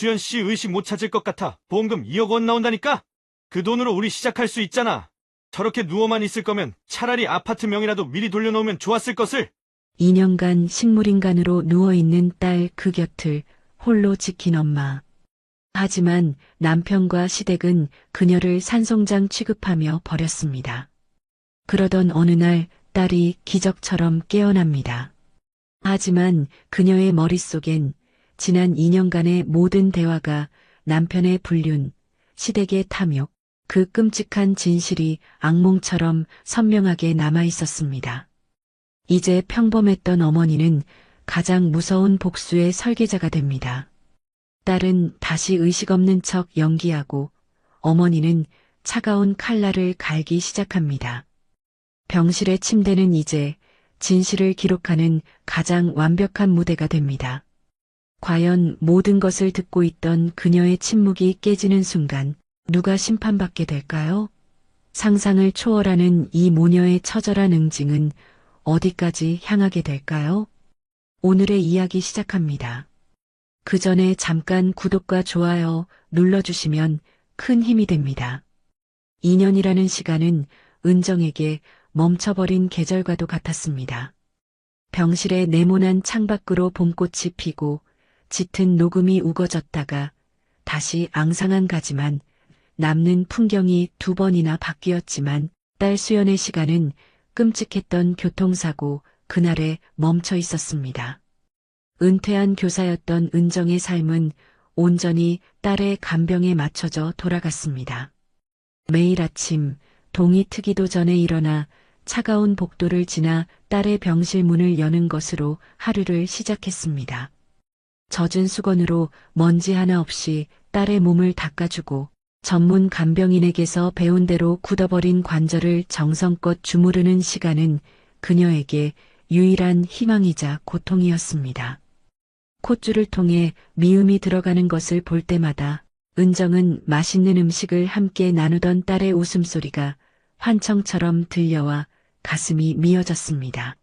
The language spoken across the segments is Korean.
수연 씨 의심 못 찾을 것 같아. 보험금 2억 원 나온다니까? 그 돈으로 우리 시작할 수 있잖아. 저렇게 누워만 있을 거면 차라리 아파트 명이라도 미리 돌려놓으면 좋았을 것을. 2년간 식물인간으로 누워있는 딸 그 곁을 홀로 지킨 엄마. 하지만 남편과 시댁은 그녀를 산송장 취급하며 버렸습니다. 그러던 어느 날 딸이 기적처럼 깨어납니다. 하지만 그녀의 머릿속엔 지난 2년간의 모든 대화가 남편의 불륜, 시댁의 탐욕, 그 끔찍한 진실이 악몽처럼 선명하게 남아 있었습니다. 이제 평범했던 어머니는 가장 무서운 복수의 설계자가 됩니다. 딸은 다시 의식 없는 척 연기하고 어머니는 차가운 칼날을 갈기 시작합니다. 병실의 침대는 이제 진실을 기록하는 가장 완벽한 무대가 됩니다. 과연 모든 것을 듣고 있던 그녀의 침묵이 깨지는 순간 누가 심판받게 될까요? 상상을 초월하는 이 모녀의 처절한 응징은 어디까지 향하게 될까요? 오늘의 이야기 시작합니다. 그 전에 잠깐 구독과 좋아요 눌러주시면 큰 힘이 됩니다. 2년이라는 시간은 은정에게 멈춰버린 계절과도 같았습니다. 병실의 네모난 창밖으로 봄꽃이 피고 짙은 녹음이 우거졌다가 다시 앙상한 가지만 남는 풍경이 2번이나 바뀌었지만 딸 수연의 시간은 끔찍했던 교통사고 그날에 멈춰 있었습니다. 은퇴한 교사였던 은정의 삶은 온전히 딸의 간병에 맞춰져 돌아갔습니다. 매일 아침 동이 트기도 전에 일어나 차가운 복도를 지나 딸의 병실 문을 여는 것으로 하루를 시작했습니다. 젖은 수건으로 먼지 하나 없이 딸의 몸을 닦아주고 전문 간병인에게서 배운 대로 굳어버린 관절을 정성껏 주무르는 시간은 그녀에게 유일한 희망이자 고통이었습니다. 콧줄을 통해 미움이 들어가는 것을 볼 때마다 은정은 맛있는 음식을 함께 나누던 딸의 웃음소리가 환청처럼 들려와 가슴이 미어졌습니다.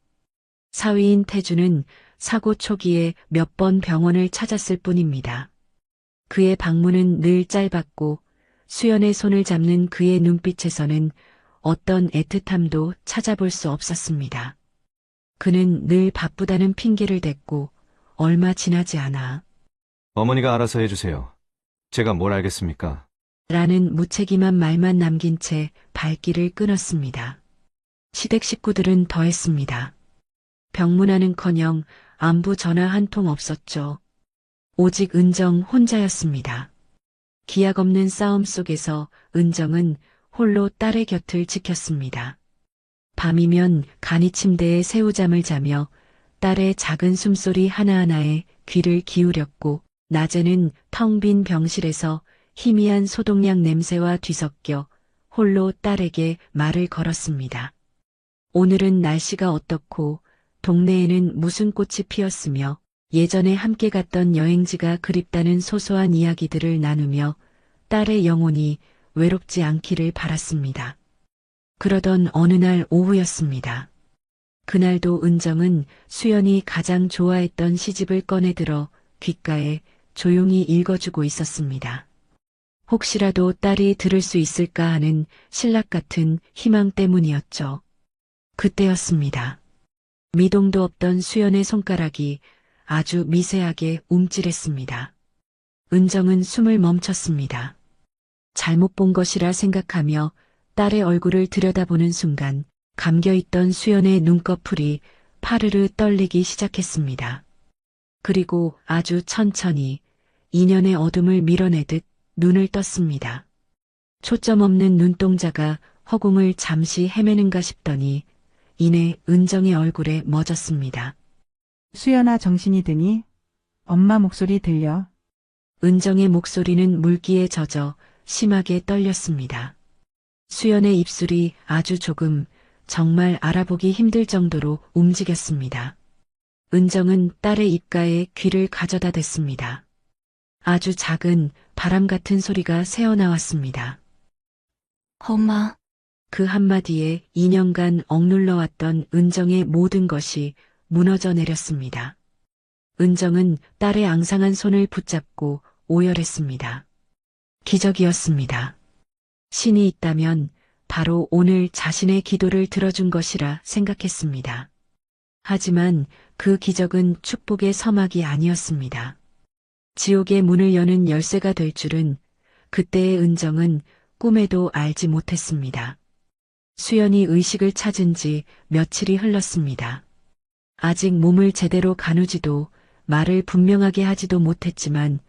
사위인 태주는 사고 초기에 몇 번 병원을 찾았을 뿐입니다. 그의 방문은 늘 짧았고 수연의 손을 잡는 그의 눈빛에서는 어떤 애틋함도 찾아볼 수 없었습니다. 그는 늘 바쁘다는 핑계를 댔고 얼마 지나지 않아 어머니가 알아서 해주세요. 제가 뭘 알겠습니까? 라는 무책임한 말만 남긴 채 발길을 끊었습니다. 시댁 식구들은 더했습니다. 병문안은커녕 안부 전화 한 통 없었죠. 오직 은정 혼자였습니다. 기약 없는 싸움 속에서 은정은 홀로 딸의 곁을 지켰습니다. 밤이면 간이 침대에 새우잠을 자며 딸의 작은 숨소리 하나하나에 귀를 기울였고 낮에는 텅 빈 병실에서 희미한 소독약 냄새와 뒤섞여 홀로 딸에게 말을 걸었습니다. 오늘은 날씨가 어떻고 동네에는 무슨 꽃이 피었으며 예전에 함께 갔던 여행지가 그립다는 소소한 이야기들을 나누며 딸의 영혼이 외롭지 않기를 바랐습니다. 그러던 어느 날 오후였습니다. 그날도 은정은 수연이 가장 좋아했던 시집을 꺼내들어 귓가에 조용히 읽어주고 있었습니다. 혹시라도 딸이 들을 수 있을까 하는 신락 같은 희망 때문이었죠. 그때였습니다. 미동도 없던 수연의 손가락이 아주 미세하게 움찔했습니다. 은정은 숨을 멈췄습니다. 잘못 본 것이라 생각하며 딸의 얼굴을 들여다보는 순간 감겨있던 수연의 눈꺼풀이 파르르 떨리기 시작했습니다. 그리고 아주 천천히 2년의 어둠을 밀어내듯 눈을 떴습니다. 초점 없는 눈동자가 허공을 잠시 헤매는가 싶더니 이내 은정의 얼굴에 멎었습니다. 수연아, 정신이 드니? 엄마 목소리 들려? 은정의 목소리는 물기에 젖어 심하게 떨렸습니다. 수연의 입술이 아주 조금, 정말 알아보기 힘들 정도로 움직였습니다. 은정은 딸의 입가에 귀를 가져다 댔습니다. 아주 작은 바람 같은 소리가 새어나왔습니다. 엄마, 그 한마디에 2년간 억눌러왔던 은정의 모든 것이 무너져 내렸습니다. 은정은 딸의 앙상한 손을 붙잡고 오열했습니다. 기적이었습니다. 신이 있다면 바로 오늘 자신의 기도를 들어준 것이라 생각했습니다. 하지만 그 기적은 축복의 서막이 아니었습니다. 지옥의 문을 여는 열쇠가 될 줄은 그때의 은정은 꿈에도 알지 못했습니다. 수연이 의식을 찾은 지 며칠이 흘렀습니다. 아직 몸을 제대로 가누지도 말을 분명하게 하지도 못했지만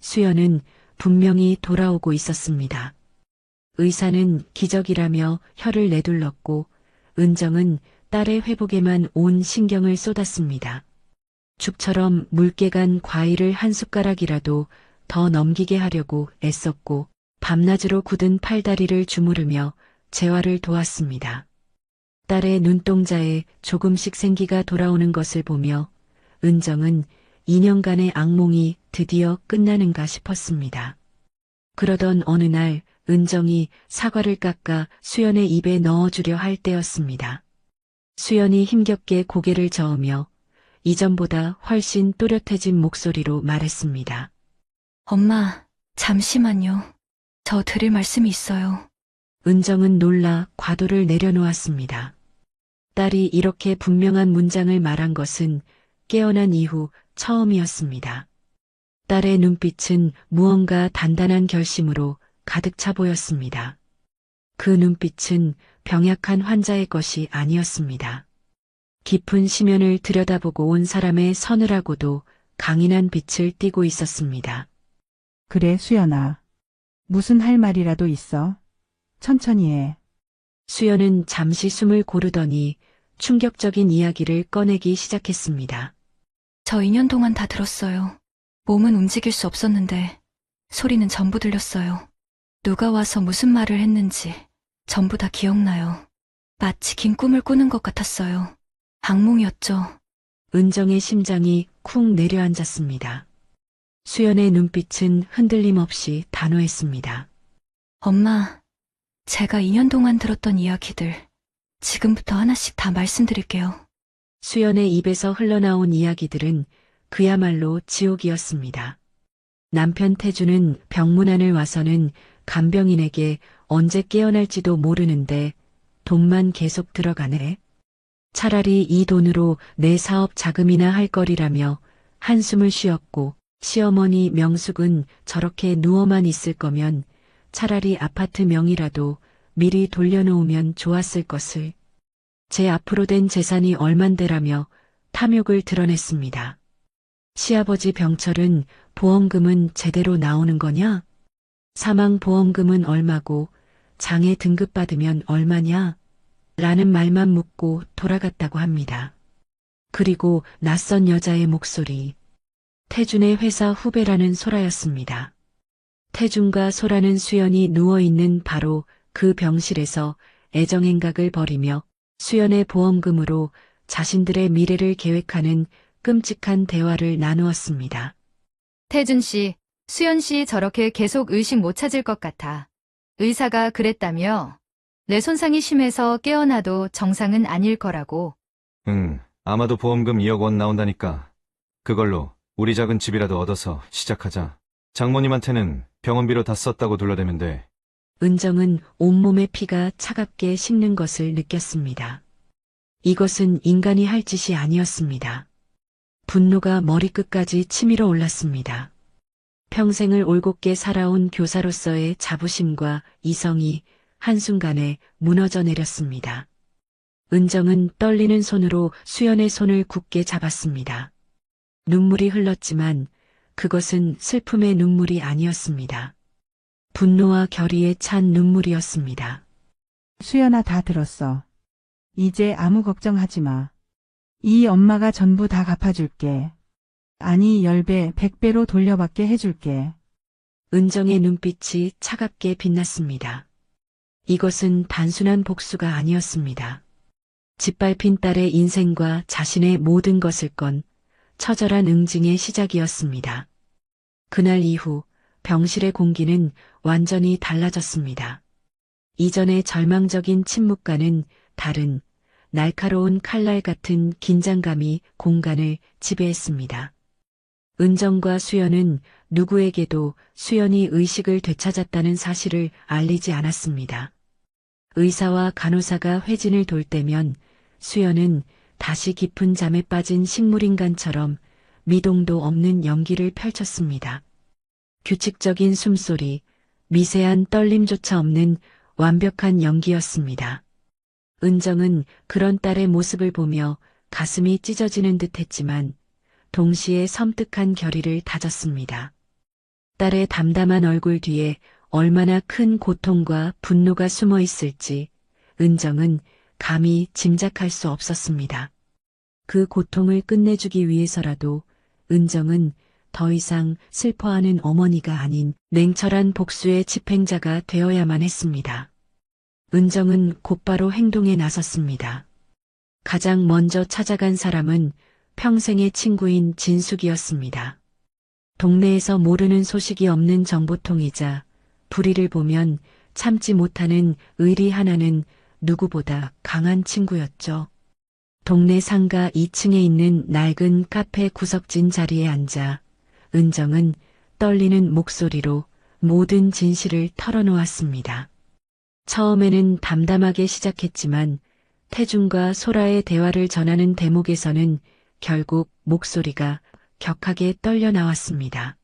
수연은 분명히 돌아오고 있었습니다. 의사는 기적이라며 혀를 내둘렀고 은정은 딸의 회복에만 온 신경을 쏟았습니다. 죽처럼 묽게 간 과일을 한 숟가락이라도 더 넘기게 하려고 애썼고 밤낮으로 굳은 팔다리를 주무르며 재활을 도왔습니다. 딸의 눈동자에 조금씩 생기가 돌아오는 것을 보며 은정은 2년간의 악몽이 드디어 끝나는가 싶었습니다. 그러던 어느 날 은정이 사과를 깎아 수연의 입에 넣어주려 할 때였습니다. 수연이 힘겹게 고개를 저으며 이전보다 훨씬 또렷해진 목소리로 말했습니다. 엄마, 잠시만요. 저 드릴 말씀이 있어요. 은정은 놀라 과도를 내려놓았습니다. 딸이 이렇게 분명한 문장을 말한 것은 깨어난 이후 처음이었습니다. 딸의 눈빛은 무언가 단단한 결심으로 가득 차 보였습니다. 그 눈빛은 병약한 환자의 것이 아니었습니다. 깊은 심연을 들여다보고 온 사람의 서늘하고도 강인한 빛을 띠고 있었습니다. 그래, 수연아. 무슨 할 말이라도 있어. 천천히 해. 수연은 잠시 숨을 고르더니 충격적인 이야기를 꺼내기 시작했습니다. 저 2년 동안 다 들었어요. 몸은 움직일 수 없었는데 소리는 전부 들렸어요. 누가 와서 무슨 말을 했는지 전부 다 기억나요. 마치 긴 꿈을 꾸는 것 같았어요. 악몽이었죠. 은정의 심장이 쿵 내려앉았습니다. 수연의 눈빛은 흔들림 없이 단호했습니다. 엄마, 제가 2년 동안 들었던 이야기들 지금부터 하나씩 다 말씀드릴게요. 수연의 입에서 흘러나온 이야기들은 그야말로 지옥이었습니다. 남편 태주는 병문안을 와서는 간병인에게 언제 깨어날지도 모르는데 돈만 계속 들어가네. 차라리 이 돈으로 내 사업 자금이나 할 거리라며 한숨을 쉬었고 시어머니 명숙은 저렇게 누워만 있을 거면 차라리 아파트 명이라도 미리 돌려놓으면 좋았을 것을. 제 앞으로 된 재산이 얼만데라며 탐욕을 드러냈습니다. 시아버지 병철은 보험금은 제대로 나오는 거냐? 사망보험금은 얼마고 장애 등급받으면 얼마냐? 라는 말만 묻고 돌아갔다고 합니다. 그리고 낯선 여자의 목소리. 태준의 회사 후배라는 소라였습니다. 태준과 소라는 수연이 누워있는 바로 그 병실에서 애정행각을 벌이며 수연의 보험금으로 자신들의 미래를 계획하는 끔찍한 대화를 나누었습니다. 태준 씨, 수연 씨 저렇게 계속 의식 못 찾을 것 같아. 의사가 그랬다며? 뇌 손상이 심해서 깨어나도 정상은 아닐 거라고. 응, 아마도 보험금 2억 원 나온다니까. 그걸로 우리 작은 집이라도 얻어서 시작하자. 장모님한테는 병원비로 다 썼다고 둘러대면 돼. 은정은 온몸의 피가 차갑게 식는 것을 느꼈습니다. 이것은 인간이 할 짓이 아니었습니다. 분노가 머리끝까지 치밀어 올랐습니다. 평생을 올곧게 살아온 교사로서의 자부심과 이성이 한순간에 무너져 내렸습니다. 은정은 떨리는 손으로 수연의 손을 굳게 잡았습니다. 눈물이 흘렀지만 그것은 슬픔의 눈물이 아니었습니다. 분노와 결의에 찬 눈물이었습니다. 수연아, 다 들었어. 이제 아무 걱정하지 마. 이 엄마가 전부 다 갚아줄게. 아니, 10배, 100배로 돌려받게 해줄게. 은정의 눈빛이 차갑게 빛났습니다. 이것은 단순한 복수가 아니었습니다. 짓밟힌 딸의 인생과 자신의 모든 것을 건 처절한 응징의 시작이었습니다. 그날 이후 병실의 공기는 완전히 달라졌습니다. 이전의 절망적인 침묵과는 다른 날카로운 칼날 같은 긴장감이 공간을 지배했습니다. 은정과 수연은 누구에게도 수연이 의식을 되찾았다는 사실을 알리지 않았습니다. 의사와 간호사가 회진을 돌 때면 수연은 다시 깊은 잠에 빠진 식물인간처럼 미동도 없는 연기를 펼쳤습니다. 규칙적인 숨소리, 미세한 떨림조차 없는 완벽한 연기였습니다. 은정은 그런 딸의 모습을 보며 가슴이 찢어지는 듯 했지만 동시에 섬뜩한 결의를 다졌습니다. 딸의 담담한 얼굴 뒤에 얼마나 큰 고통과 분노가 숨어 있을지 은정은 감히 짐작할 수 없었습니다. 그 고통을 끝내주기 위해서라도 은정은 더 이상 슬퍼하는 어머니가 아닌 냉철한 복수의 집행자가 되어야만 했습니다. 은정은 곧바로 행동에 나섰습니다. 가장 먼저 찾아간 사람은 평생의 친구인 진숙이었습니다. 동네에서 모르는 소식이 없는 정보통이자 불의를 보면 참지 못하는 의리 하나는 누구보다 강한 친구였죠. 동네 상가 2층에 있는 낡은 카페 구석진 자리에 앉아 은정은 떨리는 목소리로 모든 진실을 털어놓았습니다. 처음에는 담담하게 시작했지만 태준과 소라의 대화를 전하는 대목에서는 결국 목소리가 격하게 떨려 나왔습니다.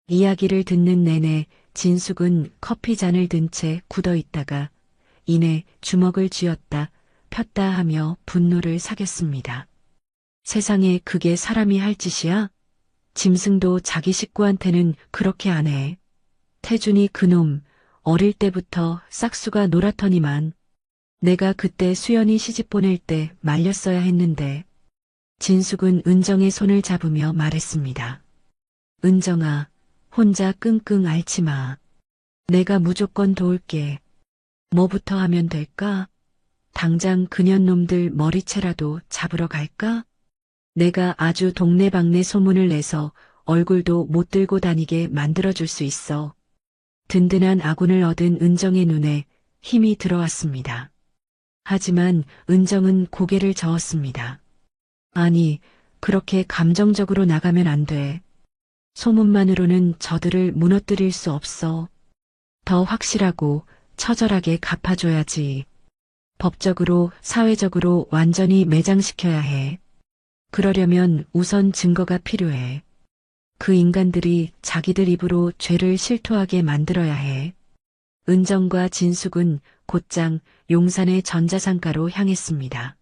이야기를 듣는 내내 진숙은 커피잔을 든 채 굳어 있다가 이내 주먹을 쥐었다 폈다 하며 분노를 사겼습니다. 세상에 그게 사람이 할 짓이야? 짐승도 자기 식구한테는 그렇게 안 해. 태준이 그놈 어릴 때부터 싹수가 노랗더니만 내가 그때 수연이 시집 보낼 때 말렸어야 했는데. 진숙은 은정의 손을 잡으며 말했습니다. 은정아, 혼자 끙끙 앓지 마. 내가 무조건 도울게. 뭐부터 하면 될까? 당장 그년 놈들 머리채라도 잡으러 갈까? 내가 아주 동네방네 소문을 내서 얼굴도 못 들고 다니게 만들어줄 수 있어. 든든한 아군을 얻은 은정의 눈에 힘이 들어왔습니다. 하지만 은정은 고개를 저었습니다. 아니, 그렇게 감정적으로 나가면 안 돼. 소문만으로는 저들을 무너뜨릴 수 없어. 더 확실하고 처절하게 갚아줘야지. 법적으로, 사회적으로 완전히 매장시켜야 해. 그러려면 우선 증거가 필요해. 그 인간들이 자기들 입으로 죄를 실토하게 만들어야 해. 은정과 진숙은 곧장 용산의 전자상가로 향했습니다.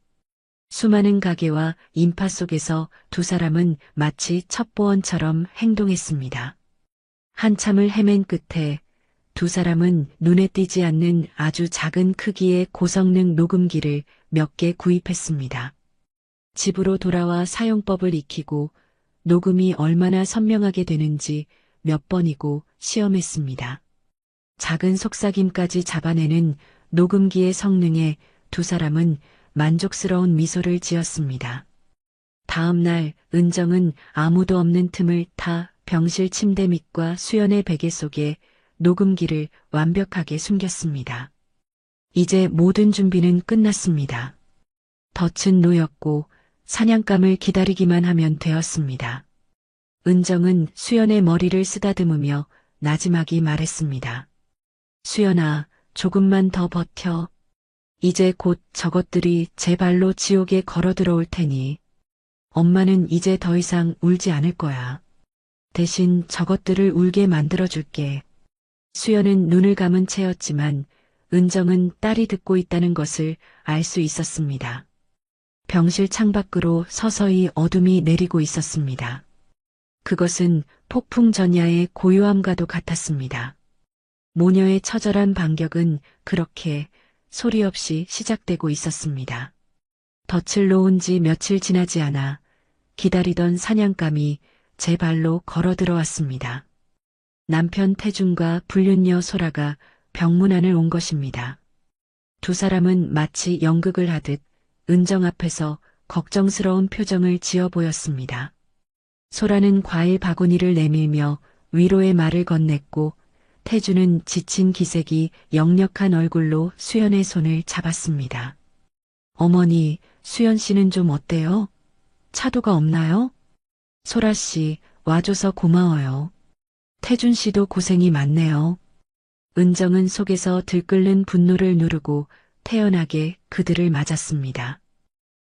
수많은 가게와 인파 속에서 두 사람은 마치 첩보원처럼 행동했습니다. 한참을 헤맨 끝에 두 사람은 눈에 띄지 않는 아주 작은 크기의 고성능 녹음기를 몇 개 구입했습니다. 집으로 돌아와 사용법을 익히고 녹음이 얼마나 선명하게 되는지 몇 번이고 시험했습니다. 작은 속삭임까지 잡아내는 녹음기의 성능에 두 사람은 만족스러운 미소를 지었습니다. 다음 날 은정은 아무도 없는 틈을 타 병실 침대 밑과 수연의 베개 속에 녹음기를 완벽하게 숨겼습니다. 이제 모든 준비는 끝났습니다. 덫은 놓였고 사냥감을 기다리기만 하면 되었습니다. 은정은 수연의 머리를 쓰다듬으며 나지막이 말했습니다. 수연아, 조금만 더 버텨. 이제 곧 저것들이 제 발로 지옥에 걸어 들어올 테니 엄마는 이제 더 이상 울지 않을 거야. 대신 저것들을 울게 만들어줄게. 수연은 눈을 감은 채였지만 은정은 딸이 듣고 있다는 것을 알 수 있었습니다. 병실 창밖으로 서서히 어둠이 내리고 있었습니다. 그것은 폭풍 전야의 고요함과도 같았습니다. 모녀의 처절한 반격은 그렇게 소리 없이 시작되고 있었습니다. 덫을 놓은 지 며칠 지나지 않아 기다리던 사냥감이 제 발로 걸어 들어왔습니다. 남편 태준과 불륜녀 소라가 병문안을 온 것입니다. 두 사람은 마치 연극을 하듯 은정 앞에서 걱정스러운 표정을 지어 보였습니다. 소라는 과일 바구니를 내밀며 위로의 말을 건넸고 태준은 지친 기색이 역력한 얼굴로 수연의 손을 잡았습니다. 어머니, 수연 씨는 좀 어때요? 차도가 없나요? 소라 씨, 와줘서 고마워요. 태준 씨도 고생이 많네요. 은정은 속에서 들끓는 분노를 누르고 태연하게 그들을 맞았습니다.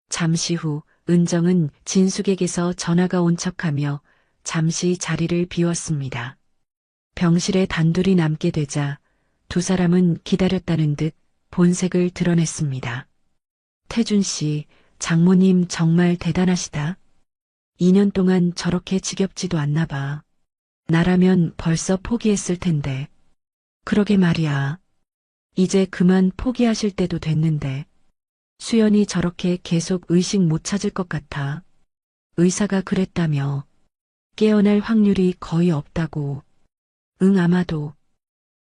잠시 후 은정은 진숙에게서 전화가 온 척하며 잠시 자리를 비웠습니다. 병실에 단둘이 남게 되자 두 사람은 기다렸다는 듯 본색을 드러냈습니다. 태준 씨, 장모님 정말 대단하시다. 2년 동안 저렇게 지겹지도 않나 봐. 나라면 벌써 포기했을 텐데. 그러게 말이야. 이제 그만 포기하실 때도 됐는데. 수연이 저렇게 계속 의식 못 찾을 것 같아. 의사가 그랬다며. 깨어날 확률이 거의 없다고. 응, 아마도.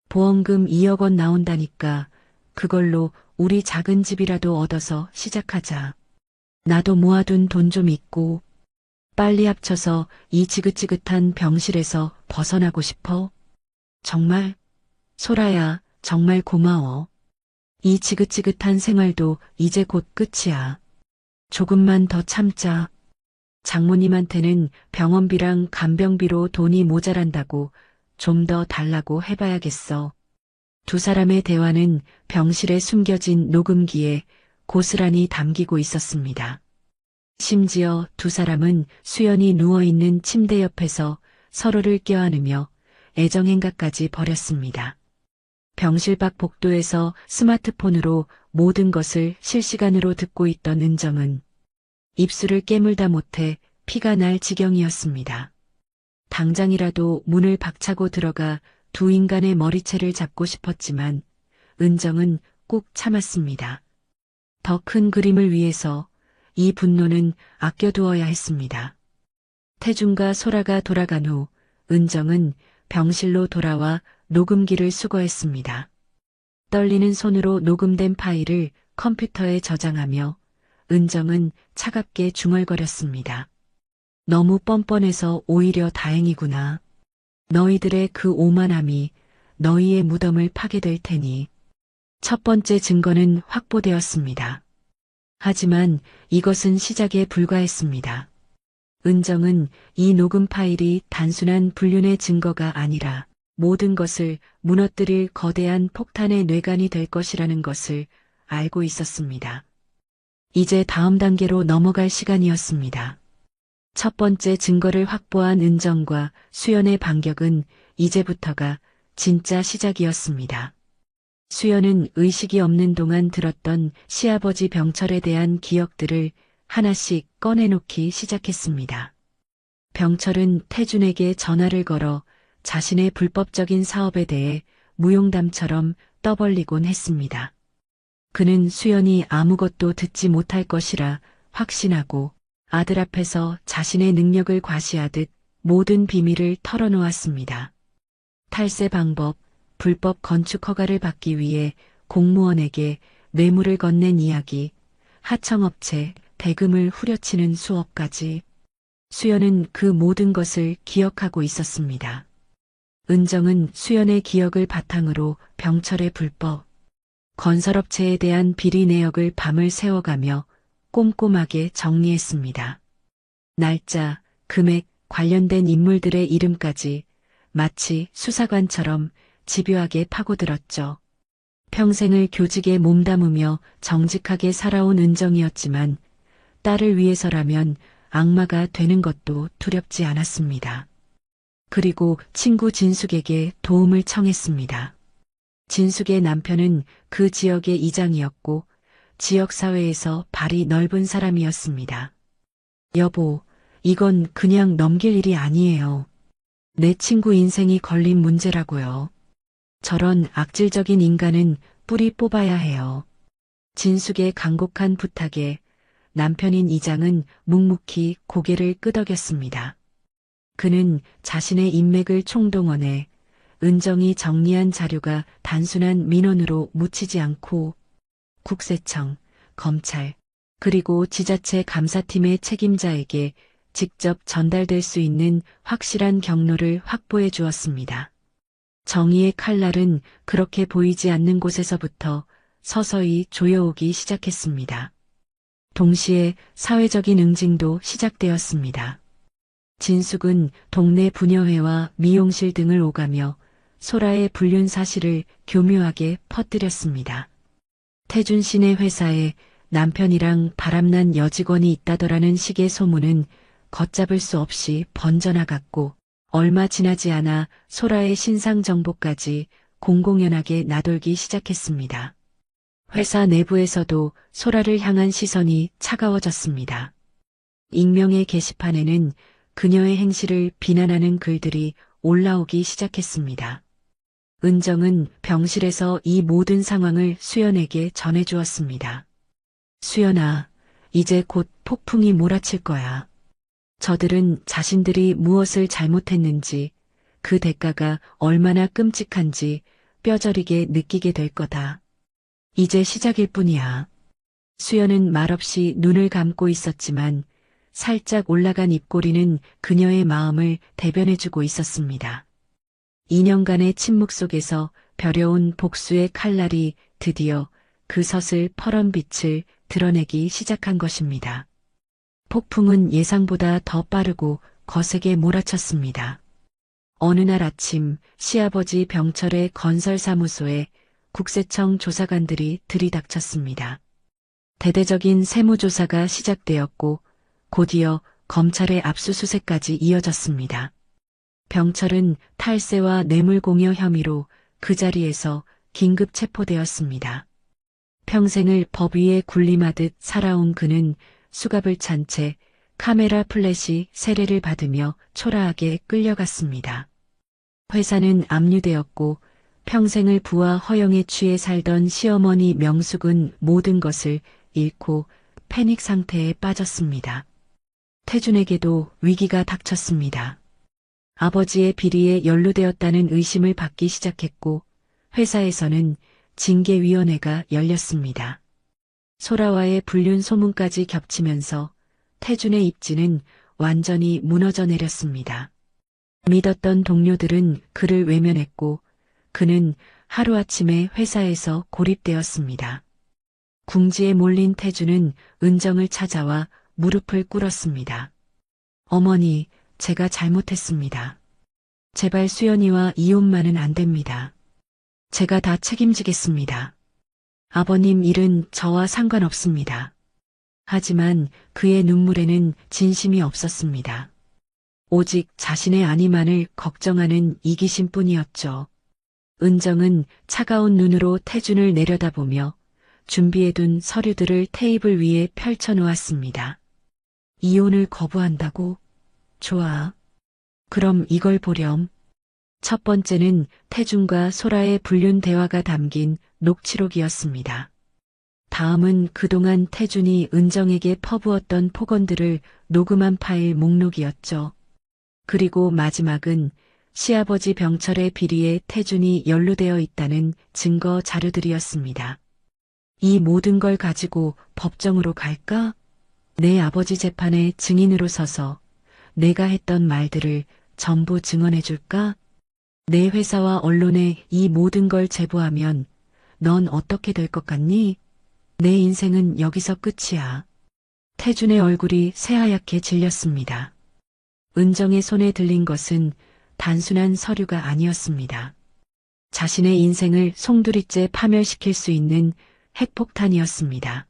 보험금 2억 원 나온다니까 그걸로 우리 작은 집이라도 얻어서 시작하자. 나도 모아둔 돈 좀 있고 빨리 합쳐서 이 지긋지긋한 병실에서 벗어나고 싶어. 정말? 소라야, 정말 고마워. 이 지긋지긋한 생활도 이제 곧 끝이야. 조금만 더 참자. 장모님한테는 병원비랑 간병비로 돈이 모자란다고 좀 더 달라고 해봐야겠어. 두 사람의 대화는 병실에 숨겨진 녹음기에 고스란히 담기고 있었습니다. 심지어 두 사람은 수연이 누워있는 침대 옆에서 서로를 껴안으며 애정행각까지 벌였습니다. 병실 밖 복도에서 스마트폰으로 모든 것을 실시간으로 듣고 있던 은정은 입술을 깨물다 못해 피가 날 지경이었습니다. 당장이라도 문을 박차고 들어가 두 인간의 머리채를 잡고 싶었지만 은정은 꾹 참았습니다. 더 큰 그림을 위해서 이 분노는 아껴두어야 했습니다. 태준과 소라가 돌아간 후 은정은 병실로 돌아와 녹음기를 수거했습니다. 떨리는 손으로 녹음된 파일을 컴퓨터에 저장하며 은정은 차갑게 중얼거렸습니다. 너무 뻔뻔해서 오히려 다행이구나. 너희들의 그 오만함이 너희의 무덤을 파게 될 테니. 첫 번째 증거는 확보되었습니다. 하지만 이것은 시작에 불과했습니다. 은정은 이 녹음 파일이 단순한 불륜의 증거가 아니라 모든 것을 무너뜨릴 거대한 폭탄의 뇌관이 될 것이라는 것을 알고 있었습니다. 이제 다음 단계로 넘어갈 시간이었습니다. 첫 번째 증거를 확보한 은정과 수연의 반격은 이제부터가 진짜 시작이었습니다. 수연은 의식이 없는 동안 들었던 시아버지 병철에 대한 기억들을 하나씩 꺼내놓기 시작했습니다. 병철은 태준에게 전화를 걸어 자신의 불법적인 사업에 대해 무용담처럼 떠벌리곤 했습니다. 그는 수연이 아무것도 듣지 못할 것이라 확신하고 아들 앞에서 자신의 능력을 과시하듯 모든 비밀을 털어놓았습니다. 탈세 방법, 불법 건축 허가를 받기 위해 공무원에게 뇌물을 건넨 이야기, 하청업체, 대금을 후려치는 수업까지 수연은 그 모든 것을 기억하고 있었습니다. 은정은 수연의 기억을 바탕으로 병철의 불법, 건설업체에 대한 비리 내역을 밤을 새워가며 꼼꼼하게 정리했습니다. 날짜, 금액, 관련된 인물들의 이름까지 마치 수사관처럼 집요하게 파고들었죠. 평생을 교직에 몸담으며 정직하게 살아온 은정이었지만 딸을 위해서라면 악마가 되는 것도 두렵지 않았습니다. 그리고 친구 진숙에게 도움을 청했습니다. 진숙의 남편은 그 지역의 이장이었고 지역사회에서 발이 넓은 사람이었습니다. 여보, 이건 그냥 넘길 일이 아니에요. 내 친구 인생이 걸린 문제라고요. 저런 악질적인 인간은 뿌리 뽑아야 해요. 진숙의 간곡한 부탁에 남편인 이장은 묵묵히 고개를 끄덕였습니다. 그는 자신의 인맥을 총동원해 은정이 정리한 자료가 단순한 민원으로 묻히지 않고 국세청, 검찰, 그리고 지자체 감사팀의 책임자에게 직접 전달될 수 있는 확실한 경로를 확보해 주었습니다. 정의의 칼날은 그렇게 보이지 않는 곳에서부터 서서히 조여오기 시작했습니다. 동시에 사회적인 응징도 시작되었습니다. 진숙은 동네 부녀회와 미용실 등을 오가며 소라의 불륜 사실을 교묘하게 퍼뜨렸습니다. 태준 씨네 회사에 남편이랑 바람난 여직원이 있다더라는 식의 소문은 걷잡을 수 없이 번져나갔고 얼마 지나지 않아 소라의 신상 정보까지 공공연하게 나돌기 시작했습니다. 회사 내부에서도 소라를 향한 시선이 차가워졌습니다. 익명의 게시판에는 그녀의 행실을 비난하는 글들이 올라오기 시작했습니다. 은정은 병실에서 이 모든 상황을 수연에게 전해주었습니다. 수연아, 이제 곧 폭풍이 몰아칠 거야. 저들은 자신들이 무엇을 잘못했는지, 그 대가가 얼마나 끔찍한지 뼈저리게 느끼게 될 거다. 이제 시작일 뿐이야. 수연은 말없이 눈을 감고 있었지만 살짝 올라간 입꼬리는 그녀의 마음을 대변해주고 있었습니다. 2년간의 침묵 속에서 벼려온 복수의 칼날이 드디어 그 서슬 퍼런 빛을 드러내기 시작한 것입니다. 폭풍은 예상보다 더 빠르고 거세게 몰아쳤습니다. 어느 날 아침 시아버지 병철의 건설사무소에 국세청 조사관들이 들이닥쳤습니다. 대대적인 세무조사가 시작되었고 곧이어 검찰의 압수수색까지 이어졌습니다. 병철은 탈세와 뇌물공여 혐의로 그 자리에서 긴급 체포되었습니다. 평생을 법 위에 군림하듯 살아온 그는 수갑을 찬 채 카메라 플래시 세례를 받으며 초라하게 끌려갔습니다. 회사는 압류되었고 평생을 부와 허영에 취해 살던 시어머니 명숙은 모든 것을 잃고 패닉 상태에 빠졌습니다. 태준에게도 위기가 닥쳤습니다. 아버지의 비리에 연루되었다는 의심을 받기 시작했고 회사에서는 징계위원회가 열렸습니다. 소라와의 불륜 소문까지 겹치면서 태준의 입지는 완전히 무너져 내렸습니다. 믿었던 동료들은 그를 외면했고 그는 하루아침에 회사에서 고립되었습니다. 궁지에 몰린 태준은 은정을 찾아와 무릎을 꿇었습니다. 어머니, 제가 잘못했습니다. 제발 수연이와 이혼만은 안 됩니다. 제가 다 책임지겠습니다. 아버님 일은 저와 상관없습니다. 하지만 그의 눈물에는 진심이 없었습니다. 오직 자신의 안위만을 걱정하는 이기심뿐이었죠. 은정은 차가운 눈으로 태준을 내려다보며 준비해둔 서류들을 테이블 위에 펼쳐놓았습니다. 이혼을 거부한다고? 좋아. 그럼 이걸 보렴. 첫 번째는 태준과 소라의 불륜 대화가 담긴 녹취록이었습니다. 다음은 그동안 태준이 은정에게 퍼부었던 폭언들을 녹음한 파일 목록이었죠. 그리고 마지막은 시아버지 병철의 비리에 태준이 연루되어 있다는 증거 자료들이었습니다. 이 모든 걸 가지고 법정으로 갈까? 내 아버지 재판에 증인으로 서서 내가 했던 말들을 전부 증언해 줄까? 내 회사와 언론에 이 모든 걸 제보하면 넌 어떻게 될 것 같니? 내 인생은 여기서 끝이야. 태준의 얼굴이 새하얗게 질렸습니다. 은정의 손에 들린 것은 단순한 서류가 아니었습니다. 자신의 인생을 송두리째 파멸시킬 수 있는 핵폭탄이었습니다.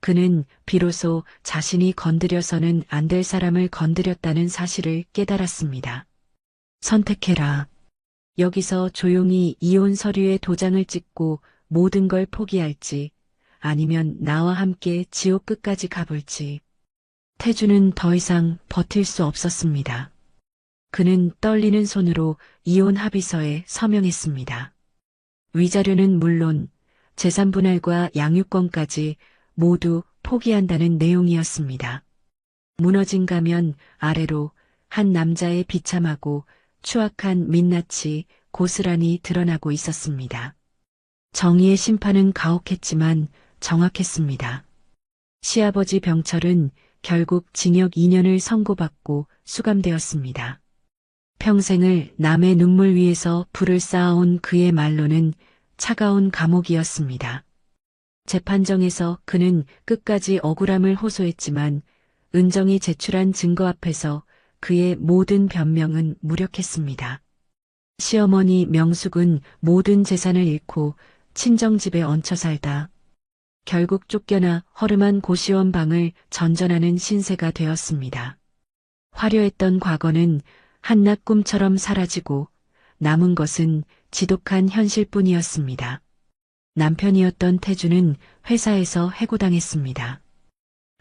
그는 비로소 자신이 건드려서는 안 될 사람을 건드렸다는 사실을 깨달았습니다. 선택해라. 여기서 조용히 이혼 서류에 도장을 찍고 모든 걸 포기할지 아니면 나와 함께 지옥 끝까지 가볼지. 태준은 더 이상 버틸 수 없었습니다. 그는 떨리는 손으로 이혼 합의서에 서명했습니다. 위자료는 물론 재산 분할과 양육권까지 모두 포기한다는 내용이었습니다. 무너진 가면 아래로 한 남자의 비참하고 추악한 민낯이 고스란히 드러나고 있었습니다. 정의의 심판은 가혹했지만 정확했습니다. 시아버지 병철은 결국 징역 2년을 선고받고 수감되었습니다. 평생을 남의 눈물 위에서 불을 쌓아온 그의 말로는 차가운 감옥이었습니다. 재판정에서 그는 끝까지 억울함을 호소했지만 은정이 제출한 증거 앞에서 그의 모든 변명은 무력했습니다. 시어머니 명숙은 모든 재산을 잃고 친정집에 얹혀 살다 결국 쫓겨나 허름한 고시원 방을 전전하는 신세가 되었습니다. 화려했던 과거는 한낱 꿈처럼 사라지고 남은 것은 지독한 현실뿐이었습니다. 남편이었던 태주는 회사에서 해고당했습니다.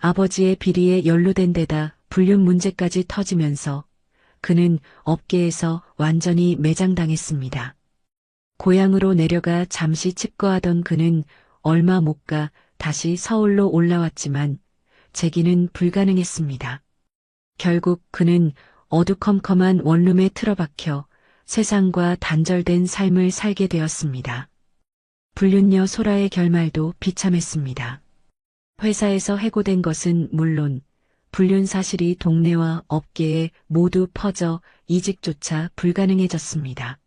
아버지의 비리에 연루된 데다 불륜 문제까지 터지면서 그는 업계에서 완전히 매장당했습니다. 고향으로 내려가 잠시 칩거하던 그는 얼마 못 가 다시 서울로 올라왔지만 재기는 불가능했습니다. 결국 그는 어두컴컴한 원룸에 틀어박혀 세상과 단절된 삶을 살게 되었습니다. 불륜녀 소라의 결말도 비참했습니다. 회사에서 해고된 것은 물론 불륜 사실이 동네와 업계에 모두 퍼져 이직조차 불가능해졌습니다.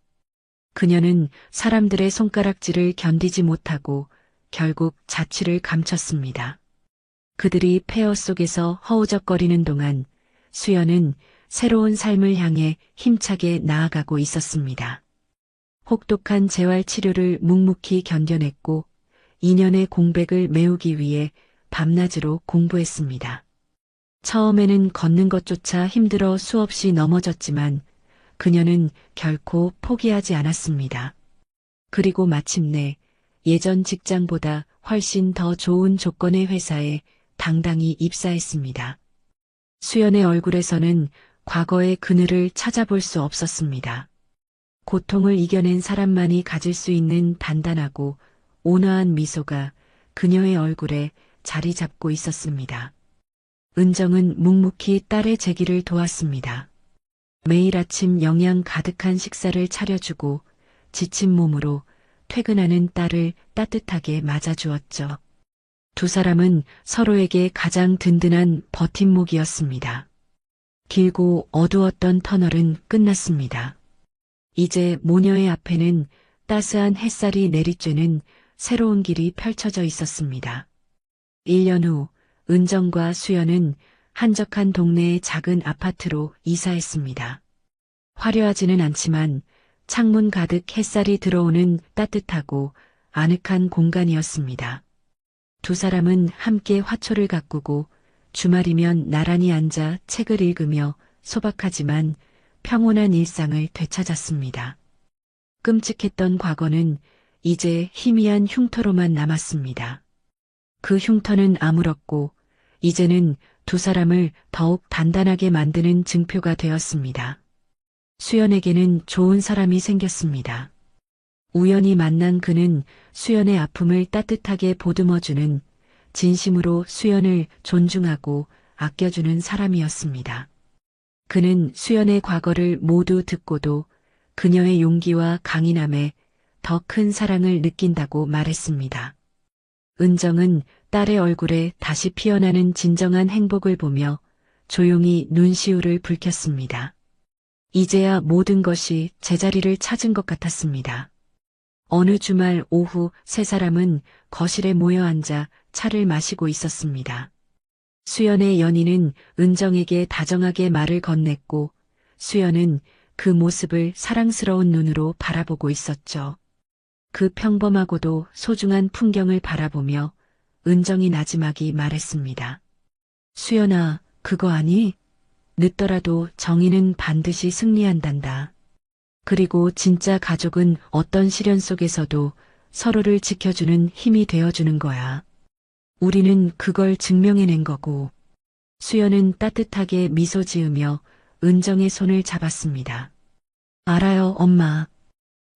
그녀는 사람들의 손가락질을 견디지 못하고 결국 자취를 감췄습니다. 그들이 폐허 속에서 허우적거리는 동안 수연은 새로운 삶을 향해 힘차게 나아가고 있었습니다. 혹독한 재활 치료를 묵묵히 견뎌냈고 2년의 공백을 메우기 위해 밤낮으로 공부했습니다. 처음에는 걷는 것조차 힘들어 수없이 넘어졌지만 그녀는 결코 포기하지 않았습니다. 그리고 마침내 예전 직장보다 훨씬 더 좋은 조건의 회사에 당당히 입사했습니다. 수연의 얼굴에서는 과거의 그늘을 찾아볼 수 없었습니다. 고통을 이겨낸 사람만이 가질 수 있는 단단하고 온화한 미소가 그녀의 얼굴에 자리 잡고 있었습니다. 은정은 묵묵히 딸의 재기를 도왔습니다. 매일 아침 영양 가득한 식사를 차려주고 지친 몸으로 퇴근하는 딸을 따뜻하게 맞아주었죠. 두 사람은 서로에게 가장 든든한 버팀목이었습니다. 길고 어두웠던 터널은 끝났습니다. 이제 모녀의 앞에는 따스한 햇살이 내리쬐는 새로운 길이 펼쳐져 있었습니다. 1년 후 은정과 수연은 한적한 동네의 작은 아파트로 이사했습니다. 화려하지는 않지만 창문 가득 햇살이 들어오는 따뜻하고 아늑한 공간이었습니다. 두 사람은 함께 화초를 가꾸고 주말이면 나란히 앉아 책을 읽으며 소박하지만 평온한 일상을 되찾았습니다. 끔찍했던 과거는 이제 희미한 흉터로만 남았습니다. 그 흉터는 아물었고 이제는 두 사람을 더욱 단단하게 만드는 증표가 되었습니다. 수연에게는 좋은 사람이 생겼습니다. 우연히 만난 그는 수연의 아픔을 따뜻하게 보듬어주는 진심으로 수연을 존중하고 아껴주는 사람이었습니다. 그는 수연의 과거를 모두 듣고도 그녀의 용기와 강인함에 더 큰 사랑을 느낀다고 말했습니다. 은정은 딸의 얼굴에 다시 피어나는 진정한 행복을 보며 조용히 눈시울을 붉혔습니다. 이제야 모든 것이 제자리를 찾은 것 같았습니다. 어느 주말 오후 세 사람은 거실에 모여 앉아 차를 마시고 있었습니다. 수연의 연인은 은정에게 다정하게 말을 건넸고 수연은 그 모습을 사랑스러운 눈으로 바라보고 있었죠. 그 평범하고도 소중한 풍경을 바라보며 은정이 나지막이 말했습니다. 수연아, 그거 아니? 늦더라도 정의는 반드시 승리한단다. 그리고 진짜 가족은 어떤 시련 속에서도 서로를 지켜주는 힘이 되어주는 거야. 우리는 그걸 증명해낸 거고. 수연은 따뜻하게 미소 지으며 은정의 손을 잡았습니다. 알아요, 엄마.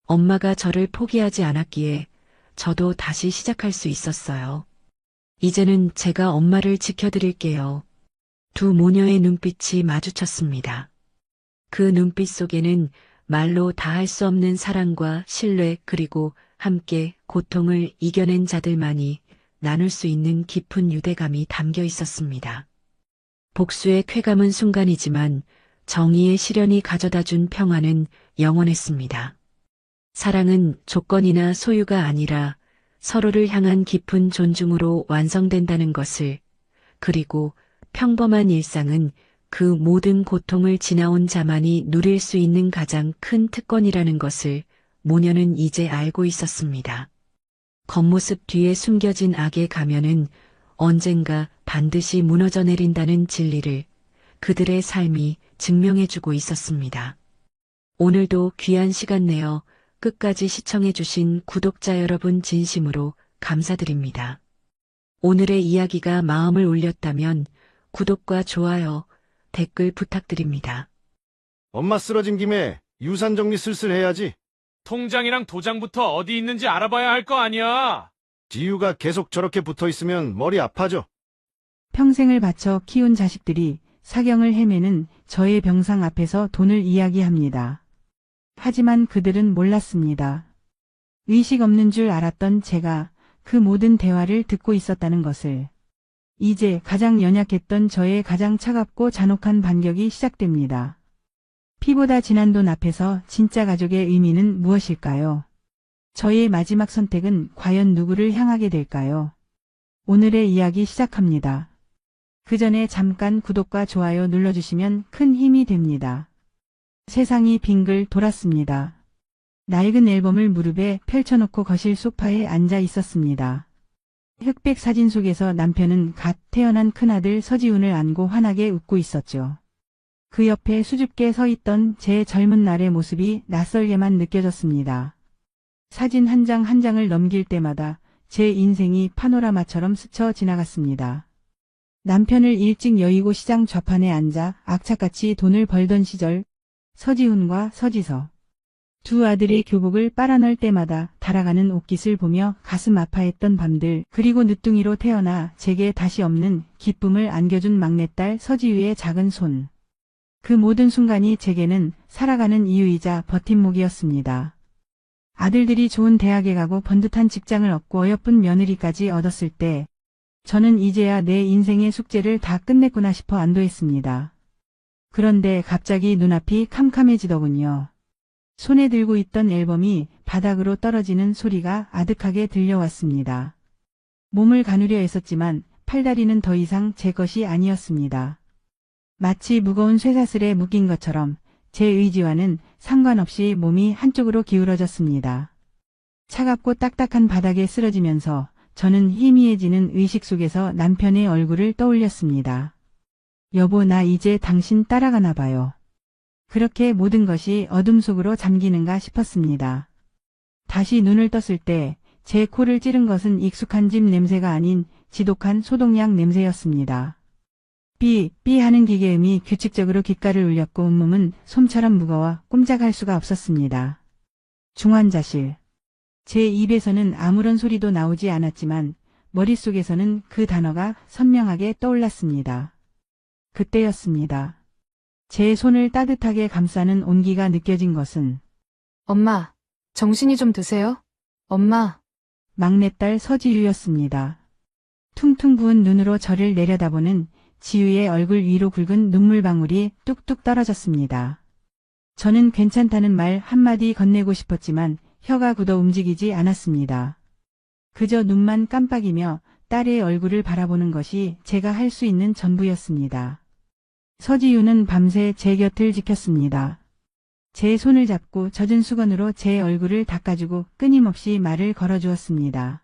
엄마가 저를 포기하지 않았기에 저도 다시 시작할 수 있었어요. 이제는 제가 엄마를 지켜드릴게요. 두 모녀의 눈빛이 마주쳤습니다. 그 눈빛 속에는 말로 다할 수 없는 사랑과 신뢰 그리고 함께 고통을 이겨낸 자들만이 나눌 수 있는 깊은 유대감이 담겨 있었습니다. 복수의 쾌감은 순간이지만 정의의 시련이 가져다준 평화는 영원했습니다. 사랑은 조건이나 소유가 아니라 서로를 향한 깊은 존중으로 완성된다는 것을, 그리고 평범한 일상은 그 모든 고통을 지나온 자만이 누릴 수 있는 가장 큰 특권이라는 것을 모녀는 이제 알고 있었습니다. 겉모습 뒤에 숨겨진 악의 가면은 언젠가 반드시 무너져 내린다는 진리를 그들의 삶이 증명해주고 있었습니다. 오늘도 귀한 시간 내어 끝까지 시청해주신 구독자 여러분 진심으로 감사드립니다. 오늘의 이야기가 마음을 울렸다면 구독과 좋아요, 댓글 부탁드립니다. 엄마 쓰러진 김에 유산 정리 슬슬 해야지. 통장이랑 도장부터 어디 있는지 알아봐야 할 거 아니야. 지유가 계속 저렇게 붙어 있으면 머리 아파져. 평생을 바쳐 키운 자식들이 사경을 헤매는 저의 병상 앞에서 돈을 이야기합니다. 하지만 그들은 몰랐습니다. 의식 없는 줄 알았던 제가 그 모든 대화를 듣고 있었다는 것을. 이제 가장 연약했던 저의 가장 차갑고 잔혹한 반격이 시작됩니다. 피보다 진한 돈 앞에서 진짜 가족의 의미는 무엇일까요? 저의 마지막 선택은 과연 누구를 향하게 될까요? 오늘의 이야기 시작합니다. 그 전에 잠깐 구독과 좋아요 눌러주시면 큰 힘이 됩니다. 세상이 빙글 돌았습니다. 낡은 앨범을 무릎에 펼쳐놓고 거실 소파에 앉아 있었습니다. 흑백 사진 속에서 남편은 갓 태어난 큰아들 서지훈을 안고 환하게 웃고 있었죠. 그 옆에 수줍게 서 있던 제 젊은 날의 모습이 낯설게만 느껴졌습니다. 사진 한 장 한 장을 넘길 때마다 제 인생이 파노라마처럼 스쳐 지나갔습니다. 남편을 일찍 여의고 시장 좌판에 앉아 악착같이 돈을 벌던 시절, 서지훈과 서지서. 두 아들의 교복을 빨아넣을 때마다 달아가는 옷깃을 보며 가슴 아파했던 밤들, 그리고 늦둥이로 태어나 제게 다시 없는 기쁨을 안겨준 막내딸 서지유의 작은 손. 그 모든 순간이 제게는 살아가는 이유이자 버팀목이었습니다. 아들들이 좋은 대학에 가고 번듯한 직장을 얻고 어여쁜 며느리까지 얻었을 때 저는 이제야 내 인생의 숙제를 다 끝냈구나 싶어 안도했습니다. 그런데 갑자기 눈앞이 캄캄해지더군요. 손에 들고 있던 앨범이 바닥으로 떨어지는 소리가 아득하게 들려왔습니다. 몸을 가누려 애썼지만 팔다리는 더 이상 제 것이 아니었습니다. 마치 무거운 쇠사슬에 묶인 것처럼 제 의지와는 상관없이 몸이 한쪽으로 기울어졌습니다. 차갑고 딱딱한 바닥에 쓰러지면서 저는 희미해지는 의식 속에서 남편의 얼굴을 떠올렸습니다. 여보, 나 이제 당신 따라가나 봐요. 그렇게 모든 것이 어둠 속으로 잠기는가 싶었습니다. 다시 눈을 떴을 때 제 코를 찌른 것은 익숙한 집 냄새가 아닌 지독한 소독약 냄새였습니다. 삐 하는 기계음이 규칙적으로 귓가를 울렸고 온몸은 솜처럼 무거워 꼼짝할 수가 없었습니다. 중환자실. 제 입에서는 아무런 소리도 나오지 않았지만 머릿속에서는 그 단어가 선명하게 떠올랐습니다. 그때였습니다. 제 손을 따뜻하게 감싸는 온기가 느껴진 것은 엄마, 정신이 좀 드세요? 엄마. 막내딸 서지유였습니다. 퉁퉁 부은 눈으로 저를 내려다보는 지유의 얼굴 위로 굵은 눈물방울이 뚝뚝 떨어졌습니다. 저는 괜찮다는 말 한마디 건네고 싶었지만 혀가 굳어 움직이지 않았습니다. 그저 눈만 깜빡이며 딸의 얼굴을 바라보는 것이 제가 할 수 있는 전부였습니다. 서지유는 밤새 제 곁을 지켰습니다. 제 손을 잡고 젖은 수건으로 제 얼굴을 닦아주고 끊임없이 말을 걸어주었습니다.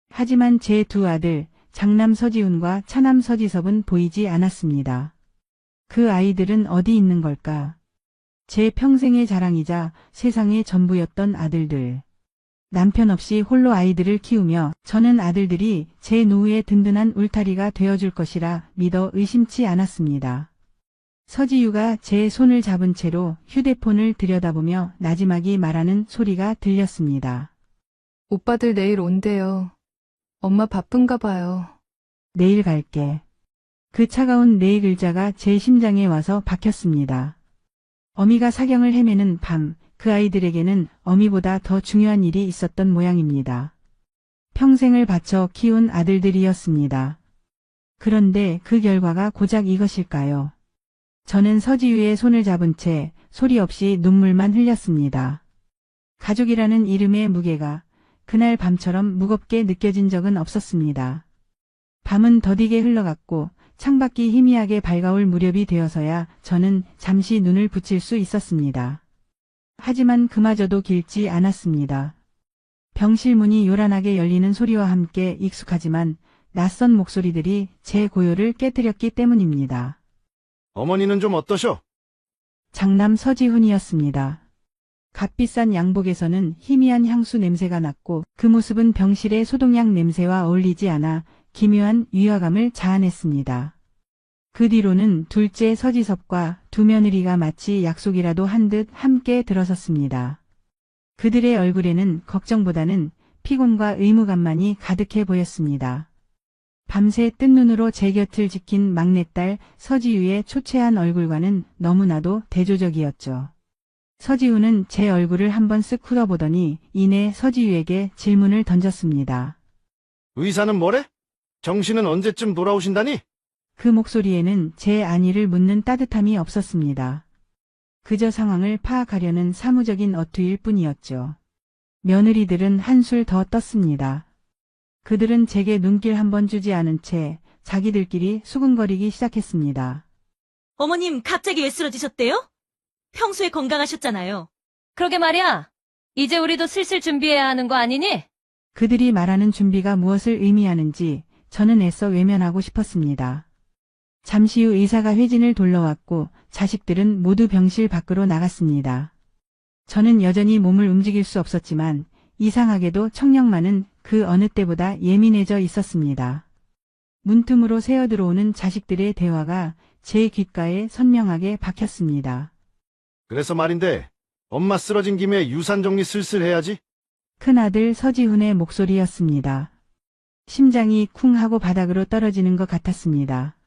하지만 제 두 아들, 장남 서지훈과 차남 서지섭은 보이지 않았습니다. 그 아이들은 어디 있는 걸까? 제 평생의 자랑이자 세상의 전부였던 아들들. 남편 없이 홀로 아이들을 키우며 저는 아들들이 제 노후의 든든한 울타리가 되어줄 것이라 믿어 의심치 않았습니다. 서지유가 제 손을 잡은 채로 휴대폰을 들여다보며 나지막이 말하는 소리가 들렸습니다. 오빠들 내일 온대요. 엄마 바쁜가 봐요. 내일 갈게. 그 차가운 네 글자가 제 심장에 와서 박혔습니다. 어미가 사경을 헤매는 밤, 그 아이들에게는 어미보다 더 중요한 일이 있었던 모양입니다. 평생을 바쳐 키운 아들들이었습니다. 그런데 그 결과가 고작 이것일까요? 저는 서지유의 손을 잡은 채 소리 없이 눈물만 흘렸습니다. 가족이라는 이름의 무게가 그날 밤처럼 무겁게 느껴진 적은 없었습니다. 밤은 더디게 흘러갔고 창밖이 희미하게 밝아올 무렵이 되어서야 저는 잠시 눈을 붙일 수 있었습니다. 하지만 그마저도 길지 않았습니다. 병실 문이 요란하게 열리는 소리와 함께 익숙하지만 낯선 목소리들이 제 고요를 깨뜨렸기 때문입니다. 어머니는 좀 어떠셔? 장남 서지훈이었습니다. 값비싼 양복에서는 희미한 향수 냄새가 났고 그 모습은 병실의 소독약 냄새와 어울리지 않아 기묘한 위화감을 자아냈습니다. 그 뒤로는 둘째 서지섭과 두 며느리가 마치 약속이라도 한 듯 함께 들어섰습니다. 그들의 얼굴에는 걱정보다는 피곤과 의무감만이 가득해 보였습니다. 밤새 뜬 눈으로 제 곁을 지킨 막내딸 서지우의 초췌한 얼굴과는 너무나도 대조적이었죠. 서지우는 제 얼굴을 한번 쓱 훑어보더니 이내 서지우에게 질문을 던졌습니다. 의사는 뭐래? 정신은 언제쯤 돌아오신다니? 그 목소리에는 제 안위를 묻는 따뜻함이 없었습니다. 그저 상황을 파악하려는 사무적인 어투일 뿐이었죠. 며느리들은 한술 더 떴습니다. 그들은 제게 눈길 한번 주지 않은 채 자기들끼리 수근거리기 시작했습니다. 어머님, 갑자기 왜 쓰러지셨대요? 평소에 건강하셨잖아요. 그러게 말이야. 이제 우리도 슬슬 준비해야 하는 거 아니니? 그들이 말하는 준비가 무엇을 의미하는지 저는 애써 외면하고 싶었습니다. 잠시 후 의사가 회진을 돌려왔고 자식들은 모두 병실 밖으로 나갔습니다. 저는 여전히 몸을 움직일 수 없었지만 이상하게도 청력만은 그 어느 때보다 예민해져 있었습니다. 문틈으로 새어들어오는 자식들의 대화가 제 귓가에 선명하게 박혔습니다. 그래서 말인데 엄마 쓰러진 김에 유산 정리 슬슬 해야지. 큰아들 서지훈의 목소리였습니다. 심장이 쿵 하고 바닥으로 떨어지는 것 같았습니다.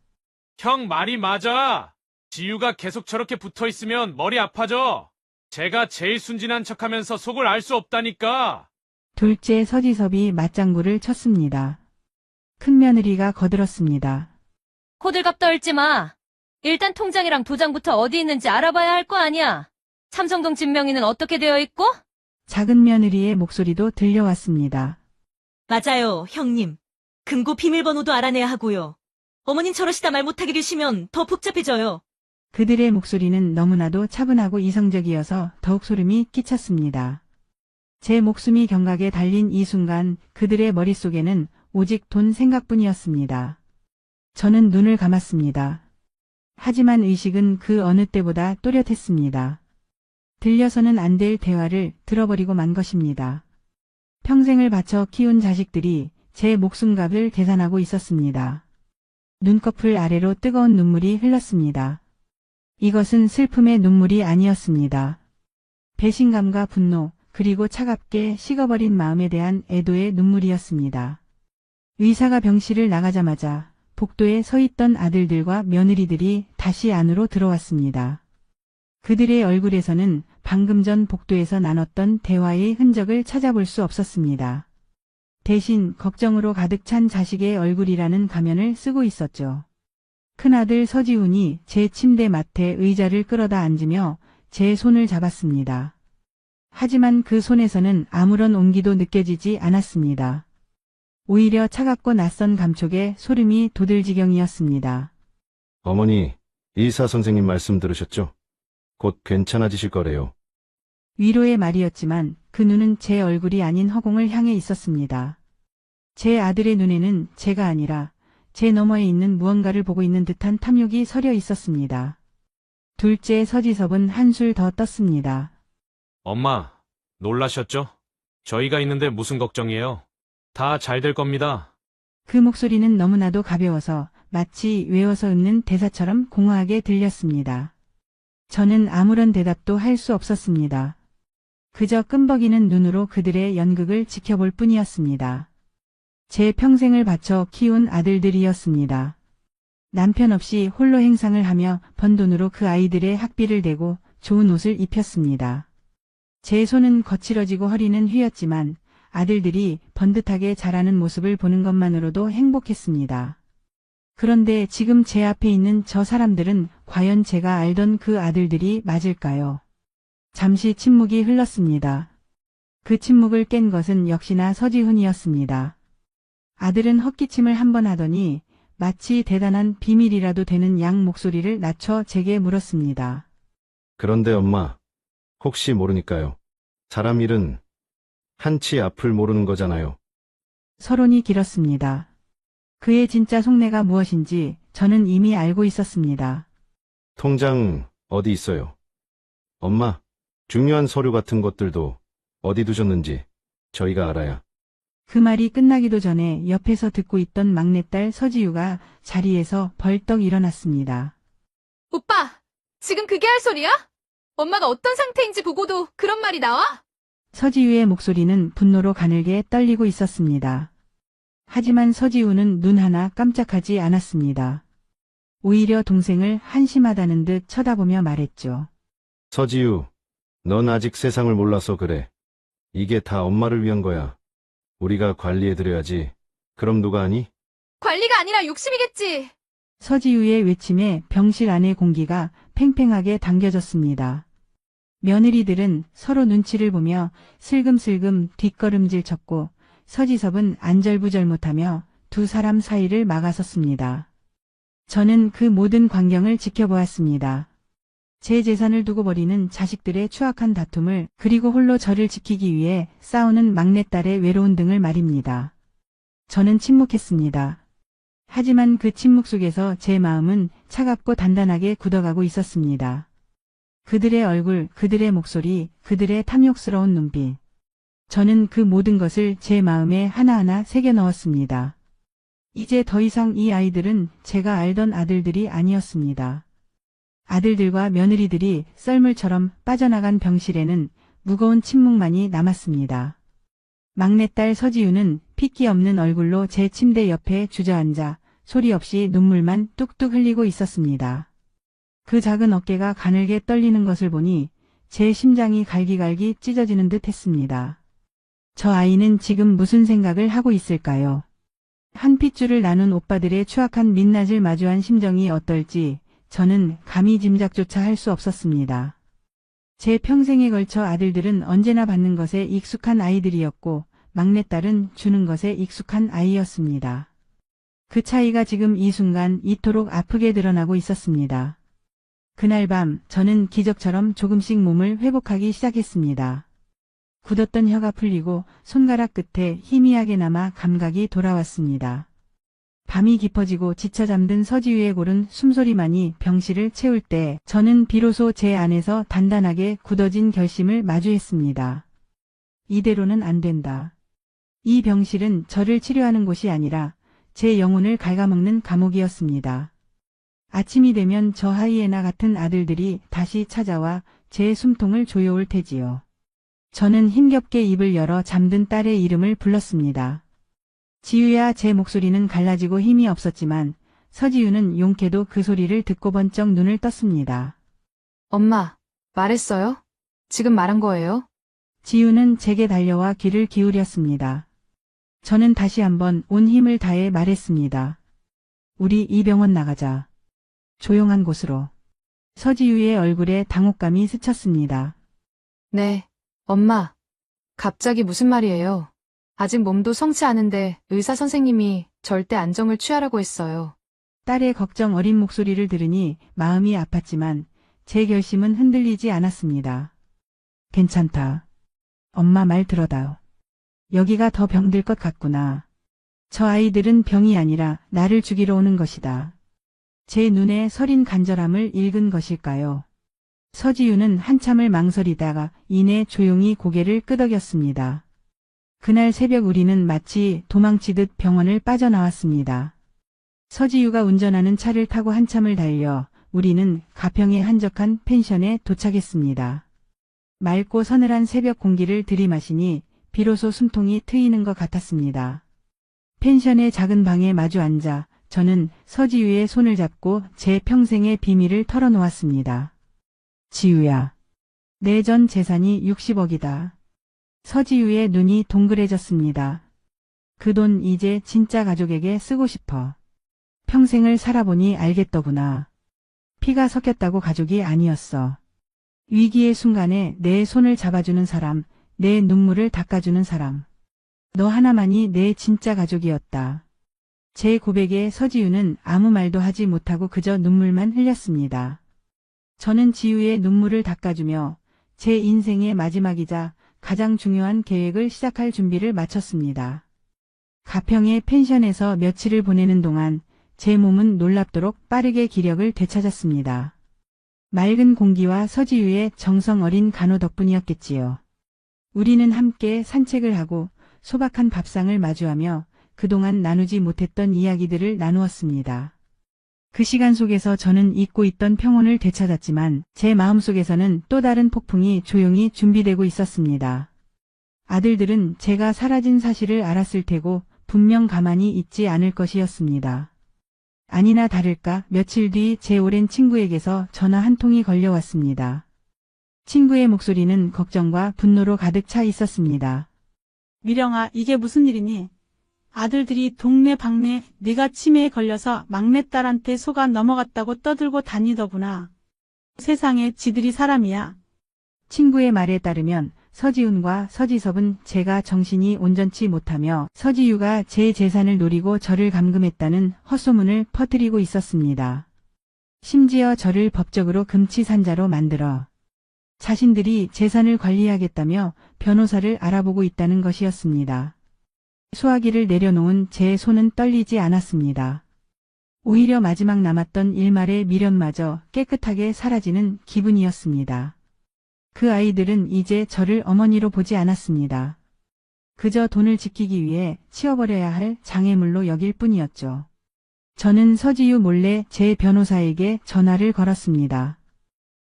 형 말이 맞아. 지유가 계속 저렇게 붙어있으면 머리 아파져. 제가 제일 순진한 척하면서 속을 알 수 없다니까. 둘째 서지섭이 맞장구를 쳤습니다. 큰며느리가 거들었습니다. 호들갑 떨지 마. 일단 통장이랑 도장부터 어디 있는지 알아봐야 할 거 아니야. 삼성동 집 명의는 어떻게 되어 있고? 작은 며느리의 목소리도 들려왔습니다. 맞아요, 형님. 금고 비밀번호도 알아내야 하고요. 어머님 저러시다 말 못하게 되시면 더 복잡해져요. 그들의 목소리는 너무나도 차분하고 이성적이어서 더욱 소름이 끼쳤습니다. 제 목숨이 경각에 달린 이 순간 그들의 머릿속에는 오직 돈 생각뿐이었습니다. 저는 눈을 감았습니다. 하지만 의식은 그 어느 때보다 또렷했습니다. 들려서는 안 될 대화를 들어버리고 만 것입니다. 평생을 바쳐 키운 자식들이 제 목숨값을 계산하고 있었습니다. 눈꺼풀 아래로 뜨거운 눈물이 흘렀습니다. 이것은 슬픔의 눈물이 아니었습니다. 배신감과 분노, 그리고 차갑게 식어버린 마음에 대한 애도의 눈물이었습니다. 의사가 병실을 나가자마자 복도에 서 있던 아들들과 며느리들이 다시 안으로 들어왔습니다. 그들의 얼굴에서는 방금 전 복도에서 나눴던 대화의 흔적을 찾아볼 수 없었습니다. 대신 걱정으로 가득 찬 자식의 얼굴이라는 가면을 쓰고 있었죠. 큰아들 서지훈이 제 침대 맡에 의자를 끌어다 앉으며 제 손을 잡았습니다. 하지만 그 손에서는 아무런 온기도 느껴지지 않았습니다. 오히려 차갑고 낯선 감촉에 소름이 돋을 지경이었습니다. 어머니, 의사 선생님 말씀 들으셨죠? 곧 괜찮아지실 거래요. 위로의 말이었지만 그 눈은 제 얼굴이 아닌 허공을 향해 있었습니다. 제 아들의 눈에는 제가 아니라 제 너머에 있는 무언가를 보고 있는 듯한 탐욕이 서려 있었습니다. 둘째 서지섭은 한술 더 떴습니다. 엄마, 놀라셨죠? 저희가 있는데 무슨 걱정이에요? 다 잘 될 겁니다. 그 목소리는 너무나도 가벼워서 마치 외워서 읊는 대사처럼 공허하게 들렸습니다. 저는 아무런 대답도 할 수 없었습니다. 그저 끔벅이는 눈으로 그들의 연극을 지켜볼 뿐이었습니다. 제 평생을 바쳐 키운 아들들이었습니다. 남편 없이 홀로 행상을 하며 번 돈으로 그 아이들의 학비를 대고 좋은 옷을 입혔습니다. 제 손은 거칠어지고 허리는 휘었지만 아들들이 번듯하게 자라는 모습을 보는 것만으로도 행복했습니다. 그런데 지금 제 앞에 있는 저 사람들은 과연 제가 알던 그 아들들이 맞을까요? 잠시 침묵이 흘렀습니다. 그 침묵을 깬 것은 역시나 서지훈이었습니다. 아들은 헛기침을 한 번 하더니 마치 대단한 비밀이라도 되는 양 목소리를 낮춰 제게 물었습니다. 그런데 엄마, 혹시 모르니까요. 사람 일은 한치 앞을 모르는 거잖아요. 서론이 길었습니다. 그의 진짜 속내가 무엇인지 저는 이미 알고 있었습니다. 통장 어디 있어요? 엄마, 중요한 서류 같은 것들도 어디 두셨는지 저희가 알아야. 그 말이 끝나기도 전에 옆에서 듣고 있던 막내딸 서지유가 자리에서 벌떡 일어났습니다. 오빠, 지금 그게 할 소리야? 엄마가 어떤 상태인지 보고도 그런 말이 나와? 서지유의 목소리는 분노로 가늘게 떨리고 있었습니다. 하지만 서지우는 눈 하나 깜짝하지 않았습니다. 오히려 동생을 한심하다는 듯 쳐다보며 말했죠. 서지유, 넌 아직 세상을 몰라서 그래. 이게 다 엄마를 위한 거야. 우리가 관리해드려야지. 그럼 누가 하니? 관리가 아니라 욕심이겠지. 서지우의 외침에 병실 안의 공기가 팽팽하게 당겨졌습니다. 며느리들은 서로 눈치를 보며 슬금슬금 뒷걸음질 쳤고 서지섭은 안절부절 못하며 두 사람 사이를 막아섰습니다. 저는 그 모든 광경을 지켜보았습니다. 제 재산을 두고 벌이는 자식들의 추악한 다툼을, 그리고 홀로 저를 지키기 위해 싸우는 막내딸의 외로운 등을 말입니다. 저는 침묵했습니다. 하지만 그 침묵 속에서 제 마음은 차갑고 단단하게 굳어가고 있었습니다. 그들의 얼굴, 그들의 목소리, 그들의 탐욕스러운 눈빛. 저는 그 모든 것을 제 마음에 하나하나 새겨 넣었습니다. 이제 더 이상 이 아이들은 제가 알던 아들들이 아니었습니다. 아들들과 며느리들이 썰물처럼 빠져나간 병실에는 무거운 침묵만이 남았습니다. 막내딸 서지유는 핏기 없는 얼굴로 제 침대 옆에 주저앉아 소리 없이 눈물만 뚝뚝 흘리고 있었습니다. 그 작은 어깨가 가늘게 떨리는 것을 보니 제 심장이 갈기갈기 찢어지는 듯 했습니다. 저 아이는 지금 무슨 생각을 하고 있을까요? 한 핏줄을 나눈 오빠들의 추악한 민낯을 마주한 심정이 어떨지 저는 감히 짐작조차 할 수 없었습니다. 제 평생에 걸쳐 아들들은 언제나 받는 것에 익숙한 아이들이었고 막내딸은 주는 것에 익숙한 아이였습니다. 그 차이가 지금 이 순간 이토록 아프게 드러나고 있었습니다. 그날 밤 저는 기적처럼 조금씩 몸을 회복하기 시작했습니다. 굳었던 혀가 풀리고 손가락 끝에 희미하게 남아 감각이 돌아왔습니다. 밤이 깊어지고 지쳐 잠든 서지유의 고른 숨소리만이 병실을 채울 때 저는 비로소 제 안에서 단단하게 굳어진 결심을 마주했습니다. 이대로는 안 된다. 이 병실은 저를 치료하는 곳이 아니라 제 영혼을 갉아먹는 감옥이었습니다. 아침이 되면 저 하이에나 같은 아들들이 다시 찾아와 제 숨통을 조여올 테지요. 저는 힘겹게 입을 열어 잠든 딸의 이름을 불렀습니다. 지유야. 제 목소리는 갈라지고 힘이 없었지만 서지유는 용케도 그 소리를 듣고 번쩍 눈을 떴습니다. 엄마, 말했어요? 지금 말한 거예요? 지유는 제게 달려와 귀를 기울였습니다. 저는 다시 한번 온 힘을 다해 말했습니다. 우리 이 병원 나가자. 조용한 곳으로. 서지유의 얼굴에 당혹감이 스쳤습니다. 네, 엄마. 갑자기 무슨 말이에요? 아직 몸도 성치 않은데 의사 선생님이 절대 안정을 취하라고 했어요. 딸의 걱정 어린 목소리를 들으니 마음이 아팠지만 제 결심은 흔들리지 않았습니다. 괜찮다. 엄마 말 들어다오. 여기가 더 병들 것 같구나. 저 아이들은 병이 아니라 나를 죽이러 오는 것이다. 제 눈에 서린 간절함을 읽은 것일까요? 서지유는 한참을 망설이다가 이내 조용히 고개를 끄덕였습니다. 그날 새벽 우리는 마치 도망치듯 병원을 빠져나왔습니다. 서지유가 운전하는 차를 타고 한참을 달려 우리는 가평의 한적한 펜션에 도착했습니다. 맑고 서늘한 새벽 공기를 들이마시니 비로소 숨통이 트이는 것 같았습니다. 펜션의 작은 방에 마주 앉아 저는 서지유의 손을 잡고 제 평생의 비밀을 털어놓았습니다. 지유야. 내 전 재산이 60억이다. 서지유의 눈이 동그래졌습니다. 그 돈 이제 진짜 가족에게 쓰고 싶어. 평생을 살아보니 알겠더구나. 피가 섞였다고 가족이 아니었어. 위기의 순간에 내 손을 잡아주는 사람, 내 눈물을 닦아주는 사람. 너 하나만이 내 진짜 가족이었다. 제 고백에 서지우는 아무 말도 하지 못하고 그저 눈물만 흘렸습니다. 저는 지우의 눈물을 닦아주며 제 인생의 마지막이자 가장 중요한 계획을 시작할 준비를 마쳤습니다. 가평의 펜션에서 며칠을 보내는 동안 제 몸은 놀랍도록 빠르게 기력을 되찾았습니다. 맑은 공기와 서지우의 정성 어린 간호 덕분이었겠지요. 우리는 함께 산책을 하고 소박한 밥상을 마주하며 그동안 나누지 못했던 이야기들을 나누었습니다. 그 시간 속에서 저는 잊고 있던 평온을 되찾았지만 제 마음속에서는 또 다른 폭풍이 조용히 준비되고 있었습니다. 아들들은 제가 사라진 사실을 알았을 테고 분명 가만히 있지 않을 것이었습니다. 아니나 다를까 며칠 뒤 제 오랜 친구에게서 전화 한 통이 걸려왔습니다. 친구의 목소리는 걱정과 분노로 가득 차 있었습니다. 미령아, 이게 무슨 일이니? 아들들이 동네 방네 네가 치매에 걸려서 막내딸한테 속아 넘어갔다고 떠들고 다니더구나. 세상에 지들이 사람이야. 친구의 말에 따르면 서지훈과 서지섭은 제가 정신이 온전치 못하며 서지유가 제 재산을 노리고 저를 감금했다는 헛소문을 퍼뜨리고 있었습니다. 심지어 저를 법적으로 금치산자로 만들어 자신들이 재산을 관리하겠다며 변호사를 알아보고 있다는 것이었습니다. 수화기를 내려놓은 제 손은 떨리지 않았습니다. 오히려 마지막 남았던 일말의 미련마저 깨끗하게 사라지는 기분이었습니다. 그 아이들은 이제 저를 어머니로 보지 않았습니다. 그저 돈을 지키기 위해 치워버려야 할 장애물로 여길 뿐이었죠. 저는 서지유 몰래 제 변호사에게 전화를 걸었습니다.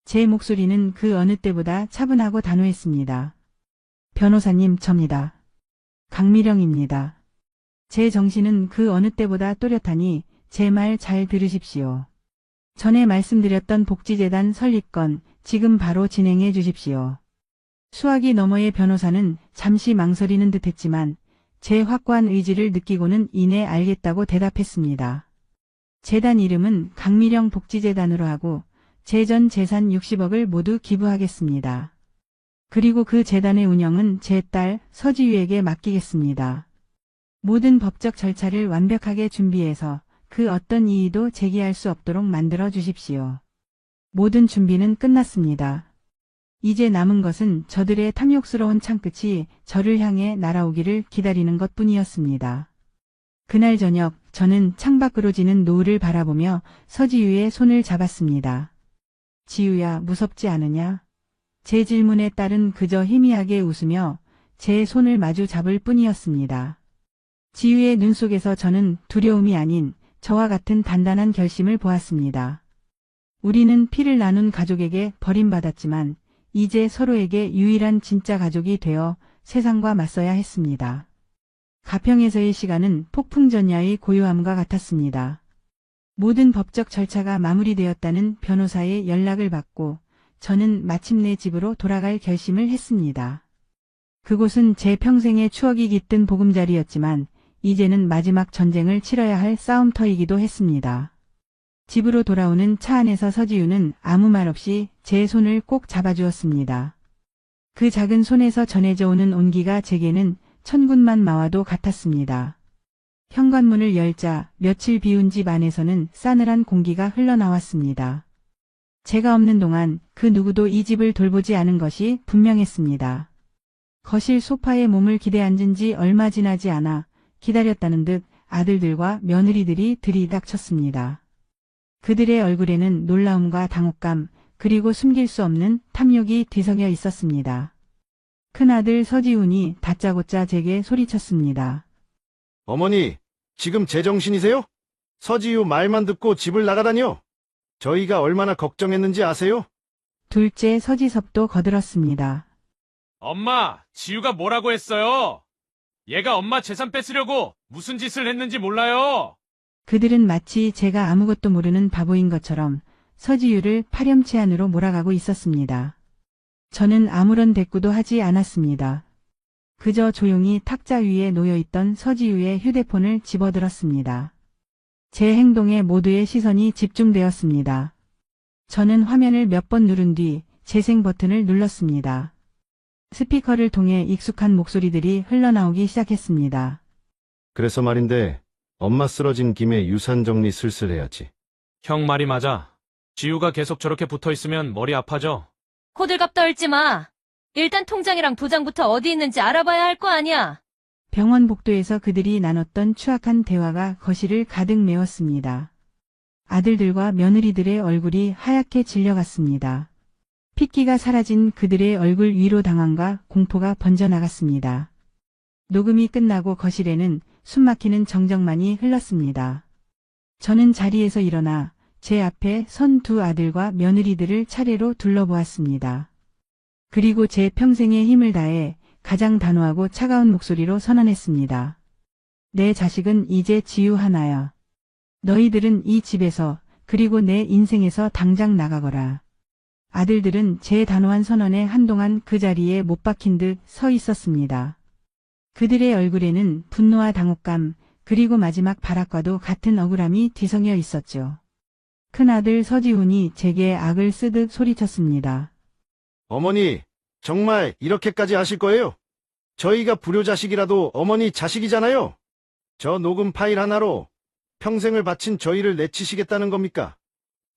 제 목소리는 그 어느 때보다 차분하고 단호했습니다. 변호사님, 접니다. 강미령입니다. 제 정신은 그 어느 때보다 또렷하니 제 말 잘 들으십시오. 전에 말씀드렸던 복지재단 설립건 지금 바로 진행해 주십시오. 수화기 너머의 변호사는 잠시 망설이는 듯했지만 제 확고한 의지를 느끼고는 이내 알겠다고 대답했습니다. 재단 이름은 강미령 복지재단으로 하고 제 전 재산 60억을 모두 기부하겠습니다. 그리고 그 재단의 운영은 제 딸 서지유에게 맡기겠습니다. 모든 법적 절차를 완벽하게 준비해서 그 어떤 이의도 제기할 수 없도록 만들어 주십시오. 모든 준비는 끝났습니다. 이제 남은 것은 저들의 탐욕스러운 창끝이 저를 향해 날아오기를 기다리는 것뿐이었습니다. 그날 저녁 저는 창밖으로 지는 노을을 바라보며 서지유의 손을 잡았습니다. 지유야, 무섭지 않으냐? 제 질문에 딸은 그저 희미하게 웃으며 제 손을 마주 잡을 뿐이었습니다. 지유의 눈 속에서 저는 두려움이 아닌 저와 같은 단단한 결심을 보았습니다. 우리는 피를 나눈 가족에게 버림받았지만 이제 서로에게 유일한 진짜 가족이 되어 세상과 맞서야 했습니다. 가평에서의 시간은 폭풍전야의 고요함과 같았습니다. 모든 법적 절차가 마무리되었다는 변호사의 연락을 받고 저는 마침내 집으로 돌아갈 결심을 했습니다. 그곳은 제 평생의 추억이 깃든 보금자리였지만 이제는 마지막 전쟁을 치러야 할 싸움터이기도 했습니다. 집으로 돌아오는 차 안에서 서지유는 아무 말 없이 제 손을 꼭 잡아주었습니다. 그 작은 손에서 전해져 오는 온기가 제게는 천군만 마와도 같았습니다. 현관문을 열자 며칠 비운 집 안에서는 싸늘한 공기가 흘러나왔습니다. 제가 없는 동안 그 누구도 이 집을 돌보지 않은 것이 분명했습니다. 거실 소파에 몸을 기대 앉은 지 얼마 지나지 않아 기다렸다는 듯 아들들과 며느리들이 들이닥쳤습니다. 그들의 얼굴에는 놀라움과 당혹감 그리고 숨길 수 없는 탐욕이 뒤섞여 있었습니다. 큰아들 서지훈이 다짜고짜 제게 소리쳤습니다. 어머니, 지금 제정신이세요? 서지유 말만 듣고 집을 나가다니요? 저희가 얼마나 걱정했는지 아세요? 둘째 서지섭도 거들었습니다. 엄마, 지유가 뭐라고 했어요? 얘가 엄마 재산 뺏으려고 무슨 짓을 했는지 몰라요. 그들은 마치 제가 아무것도 모르는 바보인 것처럼 서지유를 파렴치 안으로 몰아가고 있었습니다. 저는 아무런 대꾸도 하지 않았습니다. 그저 조용히 탁자 위에 놓여있던 서지유의 휴대폰을 집어들었습니다. 제 행동에 모두의 시선이 집중되었습니다. 저는 화면을 몇 번 누른 뒤 재생 버튼을 눌렀습니다. 스피커를 통해 익숙한 목소리들이 흘러나오기 시작했습니다. 그래서 말인데 엄마 쓰러진 김에 유산 정리 슬슬 해야지. 형 말이 맞아. 지우가 계속 저렇게 붙어 있으면 머리 아파져. 호들갑 떨지 마. 일단 통장이랑 도장부터 어디 있는지 알아봐야 할 거 아니야. 병원 복도에서 그들이 나눴던 추악한 대화가 거실을 가득 메웠습니다. 아들들과 며느리들의 얼굴이 하얗게 질려갔습니다. 핏기가 사라진 그들의 얼굴 위로 당황과 공포가 번져나갔습니다. 녹음이 끝나고 거실에는 숨막히는 정적만이 흘렀습니다. 저는 자리에서 일어나 제 앞에 선 두 아들과 며느리들을 차례로 둘러보았습니다. 그리고 제 평생의 힘을 다해 가장 단호하고 차가운 목소리로 선언했습니다. 내 자식은 이제 지우 하나야. 너희들은 이 집에서 그리고 내 인생에서 당장 나가거라. 아들들은 제 단호한 선언에 한동안 그 자리에 못 박힌 듯 서 있었습니다. 그들의 얼굴에는 분노와 당혹감 그리고 마지막 발악과도 같은 억울함이 뒤섞여 있었죠. 큰아들 서지훈이 제게 악을 쓰듯 소리쳤습니다. 어머니, 정말 이렇게까지 하실 거예요? 저희가 불효자식이라도 어머니 자식이잖아요. 저 녹음 파일 하나로 평생을 바친 저희를 내치시겠다는 겁니까?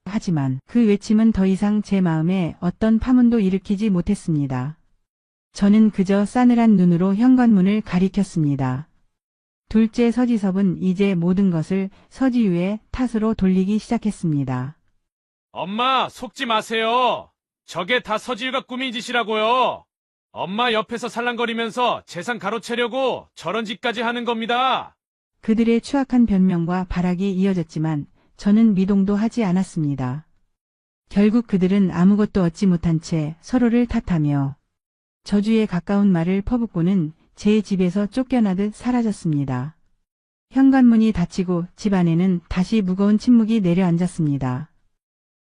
하지만 그 외침은 더 이상 제 마음에 어떤 파문도 일으키지 못했습니다. 저는 그저 싸늘한 눈으로 현관문을 가리켰습니다. 둘째 서지섭은 이제 모든 것을 서지유의 탓으로 돌리기 시작했습니다. 엄마, 속지 마세요. 저게 다 서지우가 꾸민 짓이라고요. 엄마 옆에서 살랑거리면서 재산 가로채려고 저런 짓까지 하는 겁니다. 그들의 추악한 변명과 발악이 이어졌지만 저는 미동도 하지 않았습니다. 결국 그들은 아무것도 얻지 못한 채 서로를 탓하며 저주에 가까운 말을 퍼붓고는 제 집에서 쫓겨나듯 사라졌습니다. 현관문이 닫히고 집 안에는 다시 무거운 침묵이 내려앉았습니다.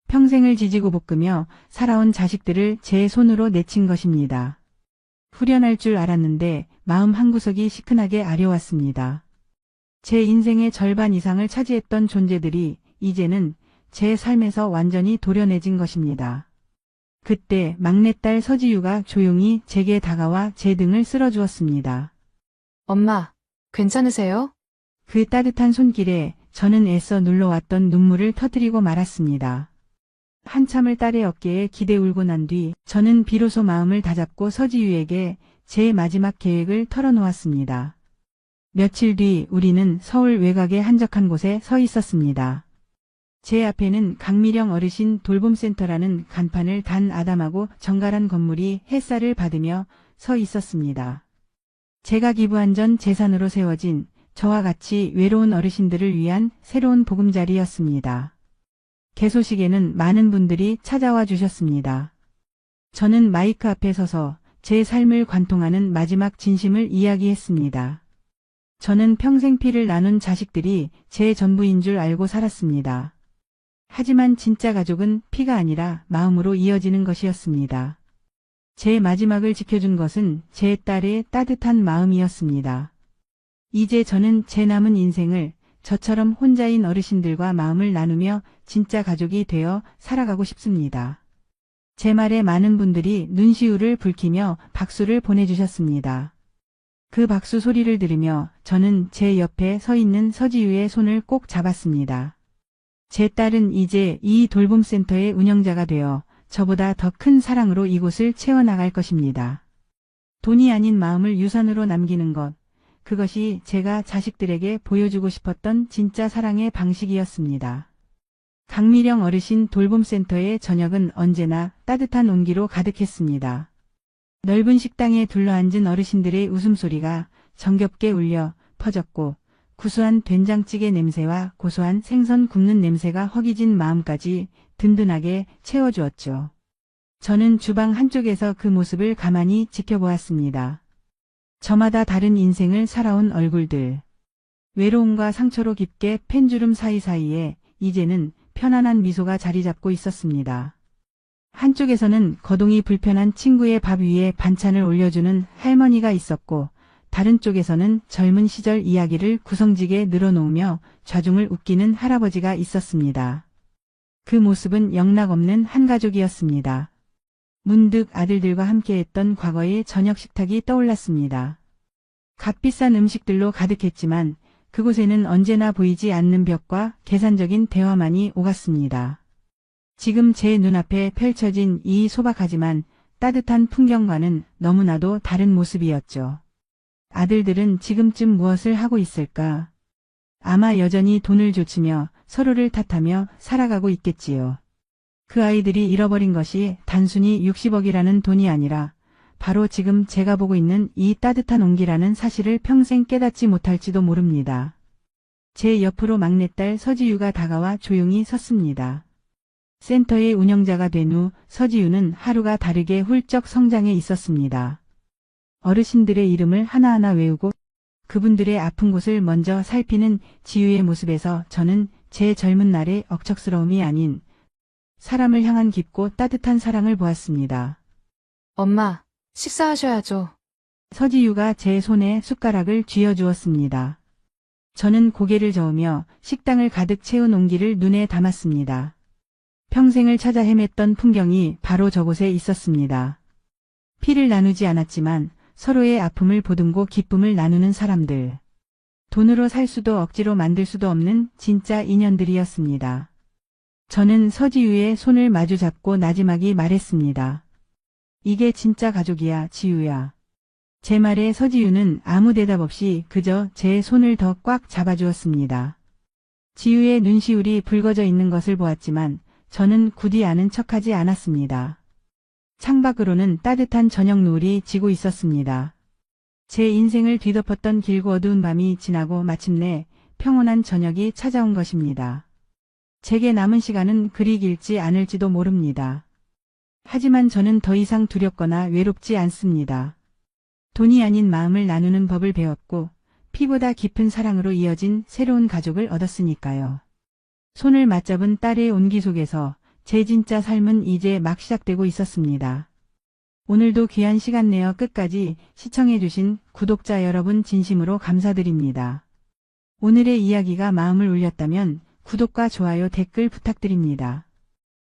평생을 지지고 볶으며 살아온 자식들을 제 손으로 내친 것입니다. 후련할 줄 알았는데 마음 한구석이 시큰하게 아려왔습니다. 제 인생의 절반 이상을 차지했던 존재들이 이제는 제 삶에서 완전히 도려내진 것입니다. 그때 막내딸 서지유가 조용히 제게 다가와 제 등을 쓸어주었습니다. 엄마, 괜찮으세요? 그 따뜻한 손길에 저는 애써 눌러왔던 눈물을 터뜨리고 말았습니다. 한참을 딸의 어깨에 기대 울고 난 뒤 저는 비로소 마음을 다잡고 서지유에게 제 마지막 계획을 털어놓았습니다. 며칠 뒤 우리는 서울 외곽의 한적한 곳에 서 있었습니다. 제 앞에는 강미령 어르신 돌봄센터라는 간판을 단 아담하고 정갈한 건물이 햇살을 받으며 서 있었습니다. 제가 기부한 전 재산으로 세워진 저와 같이 외로운 어르신들을 위한 새로운 보금자리였습니다. 개소식에는 많은 분들이 찾아와 주셨습니다. 저는 마이크 앞에 서서 제 삶을 관통하는 마지막 진심을 이야기했습니다. 저는 평생 피를 나눈 자식들이 제 전부인 줄 알고 살았습니다. 하지만 진짜 가족은 피가 아니라 마음으로 이어지는 것이었습니다. 제 마지막을 지켜준 것은 제 딸의 따뜻한 마음이었습니다. 이제 저는 제 남은 인생을 저처럼 혼자인 어르신들과 마음을 나누며 진짜 가족이 되어 살아가고 싶습니다. 제 말에 많은 분들이 눈시울을 붉히며 박수를 보내주셨습니다. 그 박수 소리를 들으며 저는 제 옆에 서 있는 서지유의 손을 꼭 잡았습니다. 제 딸은 이제 이 돌봄센터의 운영자가 되어 저보다 더 큰 사랑으로 이곳을 채워나갈 것입니다. 돈이 아닌 마음을 유산으로 남기는 것, 그것이 제가 자식들에게 보여주고 싶었던 진짜 사랑의 방식이었습니다. 강미령 어르신 돌봄센터의 저녁은 언제나 따뜻한 온기로 가득했습니다. 넓은 식당에 둘러앉은 어르신들의 웃음소리가 정겹게 울려 퍼졌고 구수한 된장찌개 냄새와 고소한 생선 굽는 냄새가 허기진 마음까지 든든하게 채워주었죠. 저는 주방 한쪽에서 그 모습을 가만히 지켜보았습니다. 저마다 다른 인생을 살아온 얼굴들. 외로움과 상처로 깊게 팬주름 사이사이에 이제는 편안한 미소가 자리 잡고 있었습니다. 한쪽에서는 거동이 불편한 친구의 밥 위에 반찬을 올려주는 할머니가 있었고 다른 쪽에서는 젊은 시절 이야기를 구성지게 늘어놓으며 좌중을 웃기는 할아버지가 있었습니다. 그 모습은 영락없는 한 가족이었습니다. 문득 아들들과 함께했던 과거의 저녁 식탁이 떠올랐습니다. 값비싼 음식들로 가득했지만 그곳에는 언제나 보이지 않는 벽과 계산적인 대화만이 오갔습니다. 지금 제 눈앞에 펼쳐진 이 소박하지만 따뜻한 풍경과는 너무나도 다른 모습이었죠. 아들들은 지금쯤 무엇을 하고 있을까? 아마 여전히 돈을 좇으며 서로를 탓하며 살아가고 있겠지요. 그 아이들이 잃어버린 것이 단순히 60억이라는 돈이 아니라 바로 지금 제가 보고 있는 이 따뜻한 온기라는 사실을 평생 깨닫지 못할지도 모릅니다. 제 옆으로 막내딸 서지유가 다가와 조용히 섰습니다. 센터의 운영자가 된 후 서지유는 하루가 다르게 훌쩍 성장해 있었습니다. 어르신들의 이름을 하나하나 외우고 그분들의 아픈 곳을 먼저 살피는 지유의 모습에서 저는 제 젊은 날의 억척스러움이 아닌 사람을 향한 깊고 따뜻한 사랑을 보았습니다. 엄마, 식사하셔야죠. 서지유가 제 손에 숟가락을 쥐어주었습니다. 저는 고개를 저으며 식당을 가득 채운 온기를 눈에 담았습니다. 평생을 찾아 헤맸던 풍경이 바로 저곳에 있었습니다. 피를 나누지 않았지만 서로의 아픔을 보듬고 기쁨을 나누는 사람들. 돈으로 살 수도 억지로 만들 수도 없는 진짜 인연들이었습니다. 저는 서지유의 손을 마주 잡고 나지막이 말했습니다. 이게 진짜 가족이야, 지유야. 제 말에 서지유는 아무 대답 없이 그저 제 손을 더 꽉 잡아주었습니다. 지유의 눈시울이 붉어져 있는 것을 보았지만 저는 굳이 아는 척하지 않았습니다. 창밖으로는 따뜻한 저녁 노을이 지고 있었습니다. 제 인생을 뒤덮었던 길고 어두운 밤이 지나고 마침내 평온한 저녁이 찾아온 것입니다. 제게 남은 시간은 그리 길지 않을지도 모릅니다. 하지만 저는 더 이상 두렵거나 외롭지 않습니다. 돈이 아닌 마음을 나누는 법을 배웠고 피보다 깊은 사랑으로 이어진 새로운 가족을 얻었으니까요. 손을 맞잡은 딸의 온기 속에서 제 진짜 삶은 이제 막 시작되고 있었습니다. 오늘도 귀한 시간 내어 끝까지 시청해주신 구독자 여러분 진심으로 감사드립니다. 오늘의 이야기가 마음을 울렸다면 구독과 좋아요 댓글 부탁드립니다.